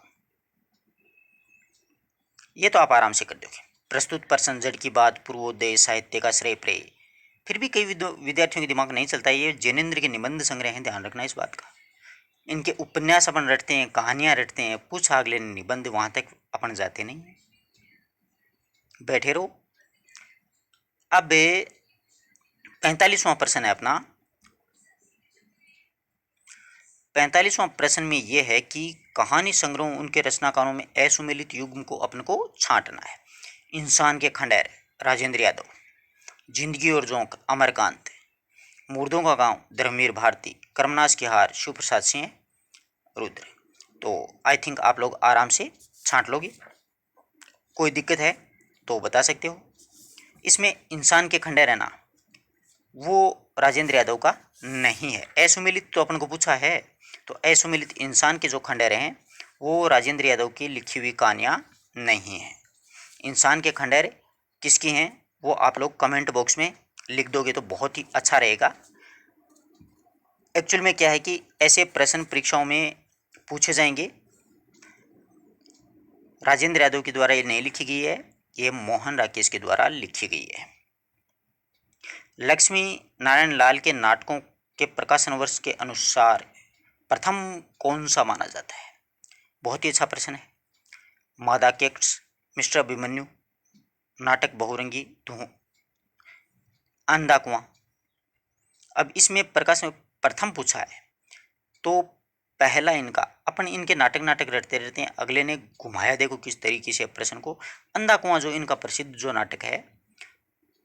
ये तो आप आराम से कर दोगे। प्रस्तुत प्रश्न जड़ की बात, पूर्वोदय, साहित्य का श्रेय प्रेय। फिर भी कई विद्यार्थियों के दिमाग नहीं चलता। ये जैनेन्द्र के निबंध संग्रह हैं, ध्यान रखना इस बात का। इनके उपन्यास अपन रटते हैं, कहानियां रटते हैं, पूछा अगले निबंध, वहां तक अपन जाते नहीं हैं। बैठे रहो। अब 45वां प्रश्न है अपना। 45वां प्रश्न में यह है कि कहानी संग्रह उनके रचनाकारों में असुमेलित युग्म को अपन को छांटना है। इंसान के खंडेर राजेंद्र यादव, जिंदगी और जोंक अमरकांत, मुर्दों का गांव धर्मवीर भारती, कर्मनाश की हार शिव प्रसाद सिंह रुद्र। तो आई थिंक आप लोग आराम से छांट लोगे। कोई दिक्कत है तो बता सकते हो। इसमें इंसान के खंडेर है ना, वो राजेंद्र यादव का नहीं है। असुमेलित तो अपन को पूछा है, तो असुमेलित इंसान के जो खंडेर हैं वो राजेंद्र यादव की लिखी हुई कहानियाँ नहीं हैं। इंसान के खंडेर किसकी हैं वो आप लोग कमेंट बॉक्स में लिख दोगे तो बहुत ही अच्छा रहेगा। एक्चुअल में क्या है कि ऐसे प्रश्न परीक्षाओं में पूछे जाएंगे। राजेंद्र यादव के द्वारा ये नहीं लिखी गई है, ये मोहन राकेश के द्वारा लिखी गई है। लक्ष्मी नारायण लाल के नाटकों के प्रकाशन वर्ष के अनुसार प्रथम कौन सा माना जाता है? बहुत ही अच्छा प्रश्न है। मादा केक्ट्स, मिस्टर अभिमन्यु, नाटक बहुरंगी, अंधा कुआं। अब इसमें प्रकाशन प्रथम पूछा है तो पहला इनका, अपन इनके नाटक रटते रहते हैं, अगले ने घुमाया देखो किस तरीके से प्रश्न को। अंधा कुआं जो इनका प्रसिद्ध जो नाटक है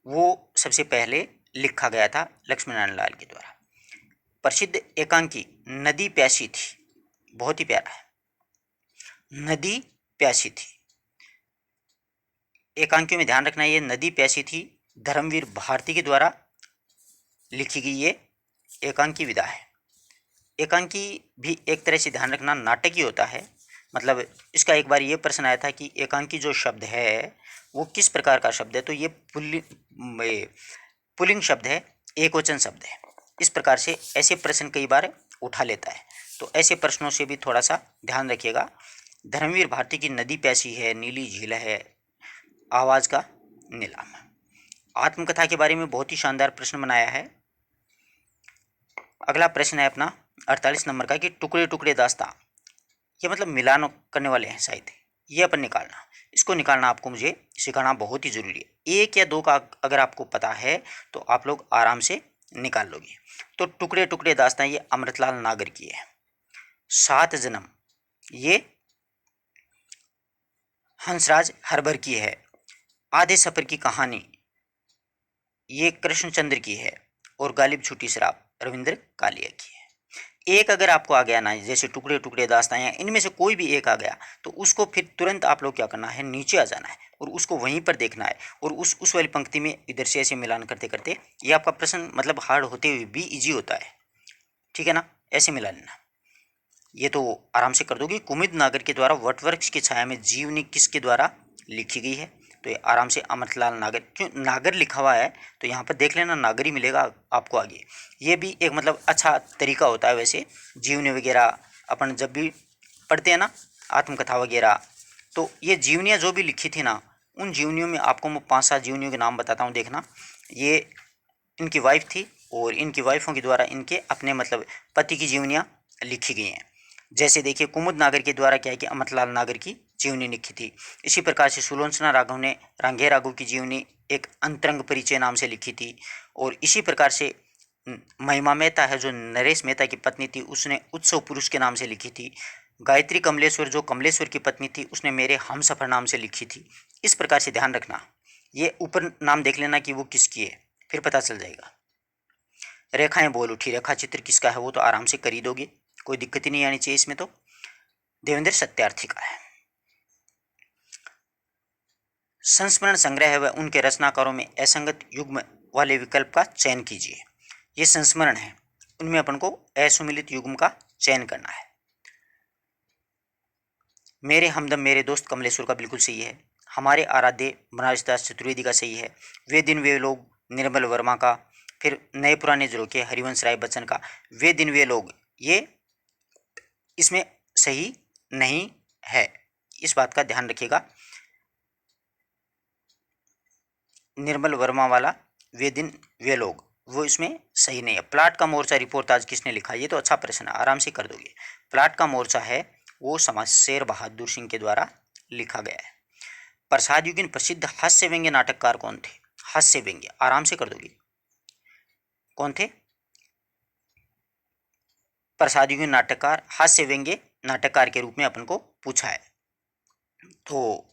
वो सबसे पहले लिखा गया था लक्ष्मी नारायण लाल के द्वारा। प्रसिद्ध एकांकी नदी प्यासी थी, बहुत ही प्यारा है, नदी प्यासी थी। एकांकियों में ध्यान रखना ये नदी प्यासी थी धर्मवीर भारती के द्वारा लिखी गई ये एकांकी विधा है। एकांकी भी एक तरह से ध्यान रखना नाटक ही होता है। मतलब इसका एक बार ये प्रश्न आया था कि एकांकी जो शब्द है वो किस प्रकार का शब्द है, तो ये पुल्लिंग शब्द है, एक वचन शब्द है। इस प्रकार से ऐसे प्रश्न कई बार उठा लेता है, तो ऐसे प्रश्नों से भी थोड़ा सा ध्यान रखिएगा। धर्मवीर भारती की नदी प्यासी है, नीली झील है, आवाज़ का नीलाम। आत्मकथा के बारे में बहुत ही शानदार प्रश्न बनाया है। अगला प्रश्न है अपना 48 नंबर का कि टुकड़े टुकड़े दास्तां, ये मतलब मिलान करने वाले हैं शायद, ये अपन निकालना, इसको निकालना आपको मुझे सिखाना बहुत ही ज़रूरी है। एक या दो का अगर आपको पता है तो आप लोग आराम से निकाल लोगे। तो टुकड़े टुकड़े दास्तां ये अमृतलाल नागर की है। 7 जन्म ये हंसराज हरबर की है। आधे सफ़र की कहानी ये कृष्णचंद्र की है। और गालिब छूटी शराब रविंद्र कालिया की है। एक अगर आपको आ गया ना, जैसे टुकड़े टुकड़े दास्तां हैं, इनमें से कोई भी एक आ गया तो उसको फिर तुरंत आप लोग क्या करना है, नीचे आ जाना है और उसको वहीं पर देखना है और उस वाली पंक्ति में इधर से ऐसे मिलान करते करते ये आपका प्रश्न मतलब हार्ड होते हुए भी इजी होता है, ठीक है ना, ऐसे मिला लेना। ये तो आराम से कर दोगे। कुमुद नागर के द्वारा वटवृक्ष की छाया में जीवनी किसके द्वारा लिखी गई है? तो ये आराम से अमृतलाल नागर, क्यों नागर लिखा हुआ है तो यहाँ पर देख लेना नागर ही मिलेगा आपको आगे। ये भी एक मतलब अच्छा तरीका होता है वैसे, जीवनी वगैरह अपन जब भी पढ़ते हैं ना आत्मकथा वगैरह, तो ये जीवनियाँ जो भी लिखी थी ना, उन जीवनियों में आपको मैं 5-7 जीवनियों के नाम बताता हूँ, देखना। ये इनकी वाइफ थी और इनकी वाइफों के द्वारा इनके अपने मतलब पति की जीवनियाँ लिखी गई हैं। जैसे देखिए कुमुद नागर के द्वारा क्या है कि अमृतलाल नागर की जीवनी लिखी थी। इसी प्रकार से सुलोचना राघव ने रांगे राघव की जीवनी एक अंतरंग परिचय नाम से लिखी थी। और इसी प्रकार से महिमा मेहता है जो नरेश मेहता की पत्नी थी, उसने उत्सव पुरुष के नाम से लिखी थी। गायत्री कमलेश्वर जो कमलेश्वर की पत्नी थी, उसने मेरे हमसफर नाम से लिखी थी। इस प्रकार से ध्यान रखना, ये ऊपर नाम देख लेना कि वो किसकी है, फिर पता चल जाएगा। रेखाएं बोल उठी, रेखा चित्र किसका है वो तो आराम से कर ही दोगे, कोई दिक्कत ही नहीं आनी चाहिए इसमें। तो देवेंद्र सत्यार्थी का है। संस्मरण संग्रह व उनके रचनाकारों में असंगत युग्म वाले विकल्प का चयन कीजिए। ये संस्मरण है, उनमें अपन को असुमिलित युग्म का चयन करना है। मेरे हमदम मेरे दोस्त कमलेश्वर का बिल्कुल सही है। हमारे आराध्य बनारस दास चतुर्वेदी का सही है। वे दिन वे लोग निर्मल वर्मा का। फिर नए पुराने जरूर के हरिवंश राय बच्चन का वे दिन वे लोग, ये इसमें सही नहीं है, इस बात का ध्यान रखिएगा। निर्मल वर्मा वाला वे दिन वे लोग वो इसमें सही नहीं है। प्लाट का मोर्चा रिपोर्ट आज किसने लिखा? ये तो अच्छा प्रश्न है, आराम से कर दोगे। प्लाट का मोर्चा है वो समाज शेर बहादुर सिंह के द्वारा लिखा गया है। प्रसाद युगिन प्रसिद्ध हास्य व्यंग्य नाटककार कौन थे? हास्य व्यंग्य आराम से कर दोगे, कौन थे? प्रसाद युगिन नाटककार, हास्य व्यंग्य नाटककार के रूप में अपन को पूछा है। तो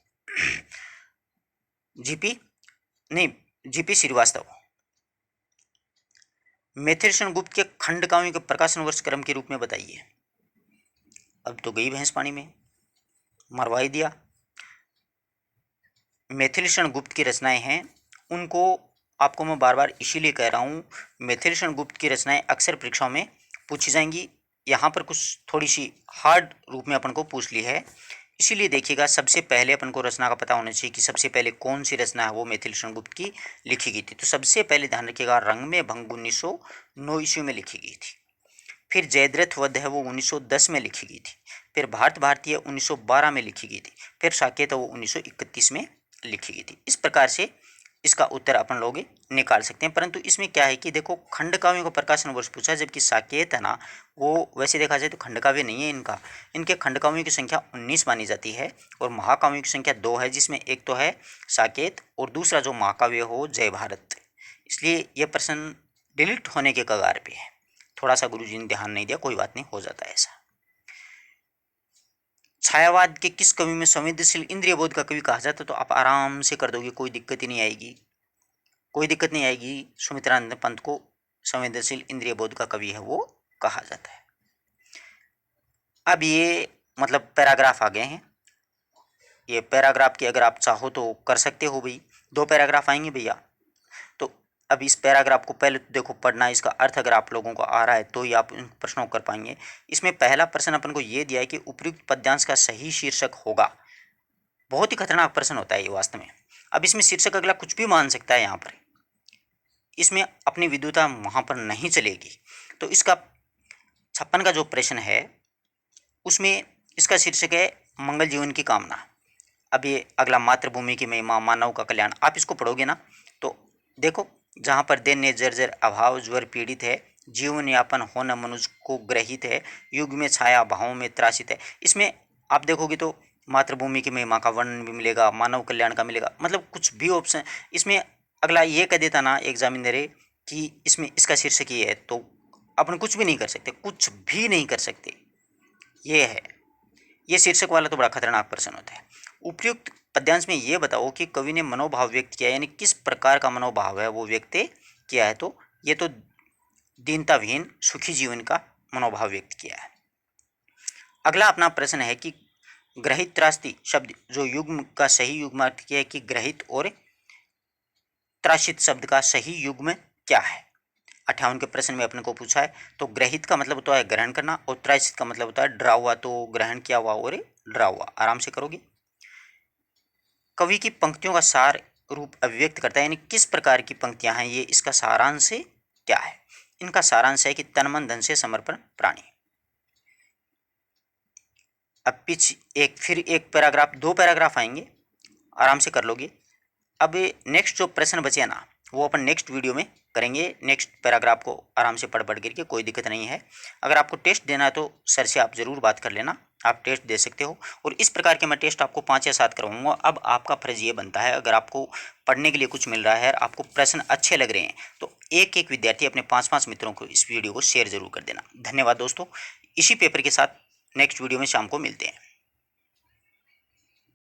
जीपी नहीं, जीपी श्रीवास्तव। मिथिलेश गुप्त के खंड काव्यों के प्रकाशन वर्ष क्रम के रूप में बताइए। अब तो गई भैंस पानी में, मरवा ही दिया। मिथिलेश गुप्त की रचनाएं हैं, उनको आपको मैं बार बार इसीलिए कह रहा हूँ, मिथिलेश गुप्त की रचनाएं अक्सर परीक्षाओं में पूछी जाएंगी। यहाँ पर कुछ थोड़ी सी हार्ड रूप में अपन को पूछ ली है, इसीलिए देखिएगा। सबसे पहले अपन को रचना का पता होना चाहिए कि सबसे पहले कौन सी रचना है वो मिथिलेश गुप्त की लिखी गई थी। तो सबसे पहले ध्यान रखिएगा, रंग में भंग 1909 ईस्वी में लिखी गई थी। फिर जयद्रथ वध है वो 1910 में लिखी गई थी। फिर भारत भारतीय 1912 में लिखी गई थी। फिर साकेत है वो 1931 में लिखी गई थी। इस प्रकार से इसका उत्तर अपन लोग निकाल सकते हैं। परंतु इसमें क्या है कि देखो, खंडकाव्यों का प्रकाशन वर्ष पूछा, जबकि साकेत है ना, वो वैसे देखा जाए तो खंडकाव्य नहीं है इनका। इनके खंडकाव्यों की संख्या 19 मानी जाती है और महाकाव्यों की संख्या 2 है, जिसमें एक तो है साकेत और दूसरा जो महाकाव्य हो जय भारत। इसलिए यह प्रश्न डिलीट होने के कगार पे है। थोड़ा सा गुरुजी ने ध्यान नहीं दिया, कोई बात नहीं, हो जाता है ऐसा। छायावाद के किस कवि में संवेदनशील इंद्रिय बोध का कवि कहा जाता है? तो आप आराम से कर दोगे, कोई दिक्कत ही नहीं आएगी, कोई दिक्कत नहीं आएगी। सुमित्रानंद पंत को संवेदनशील इंद्रिय बोध का कवि है वो कहा जाता है। अब ये मतलब पैराग्राफ आ गए हैं। ये पैराग्राफ की अगर आप चाहो तो कर सकते हो भाई, 2 पैराग्राफ आएंगे भैया। तो अब इस पैराग्राफ को पहले तो देखो पढ़ना, इसका अर्थ अगर आप लोगों को आ रहा है तो ही आप इन प्रश्नों को कर पाएंगे। इसमें पहला प्रश्न अपन को ये दिया है कि उपयुक्त पद्यांश का सही शीर्षक होगा। बहुत ही खतरनाक प्रश्न होता है ये वास्तव में। अब इसमें शीर्षक अगला कुछ भी मान सकता है, यहाँ पर इसमें अपनी विद्वता वहाँ पर नहीं चलेगी। तो इसका 56 का जो प्रश्न है उसमें इसका शीर्षक है मंगल जीवन की कामना। अब ये अगला मातृभूमि की महिमा, मानव का कल्याण, आप इसको पढ़ोगे ना तो देखो, जहाँ पर दैन्य जर्जर अभाव ज्वर पीड़ित है, जीवन यापन हो न मनुष्य को ग्रहित है, युग में छाया भावों में त्रासित है। इसमें आप देखोगे तो मातृभूमि की महिमा का वर्णन भी मिलेगा, मानव कल्याण का मिलेगा, मतलब कुछ भी ऑप्शन। इसमें अगला ये कह देता ना एग्जामिनर कि इसमें इसका शीर्षक ये है, तो अपन कुछ भी नहीं कर सकते, कुछ भी नहीं कर सकते। ये है, ये शीर्षक वाला तो बड़ा खतरनाक प्रश्न होता है। उपयुक्त पद्यांश में ये बताओ कि कवि ने मनोभाव व्यक्त किया, यानी किस प्रकार का मनोभाव है वो व्यक्त किया है। तो ये तो दीनताविहीन सुखी जीवन का मनोभाव व्यक्त किया है। अगला अपना प्रश्न है कि ग्रहित त्रास्ति शब्द जो युग्म का सही युग्म अर्थ किया है कि ग्रहित और त्रासित शब्द का सही युग्म क्या है। 58 के प्रश्न में अपने को पूछा है। तो ग्रहित का मतलब होता है ग्रहण करना और त्रासित का मतलब होता है डरा हुआ, तो ग्रहण किया हुआ और डरा हुआ। आराम से करोगे। कवि की पंक्तियों का सार रूप अभिव्यक्त करता है, यानी किस प्रकार की पंक्तियां हैं ये, इसका सारांश क्या है। इनका सारांश है कि तन मन धन से समर्पण प्राणी। अब फिर एक पैराग्राफ, 2 पैराग्राफ आएंगे, आराम से कर लोगे। अब नेक्स्ट जो प्रश्न बचे ना वो अपन नेक्स्ट वीडियो में करेंगे। नेक्स्ट पैराग्राफ को आराम से पढ़ करके, कोई दिक्कत नहीं है। अगर आपको टेस्ट देना है तो सर से आप ज़रूर बात कर लेना, आप टेस्ट दे सकते हो। और इस प्रकार के मैं टेस्ट आपको 5 या 7 करवाऊंगा। अब आपका फर्ज ये बनता है, अगर आपको पढ़ने के लिए कुछ मिल रहा है और आपको प्रश्न अच्छे लग रहे हैं तो एक एक विद्यार्थी अपने 5-5 मित्रों को इस वीडियो को शेयर जरूर कर देना। धन्यवाद दोस्तों। इसी पेपर के साथ नेक्स्ट वीडियो में शाम को मिलते हैं।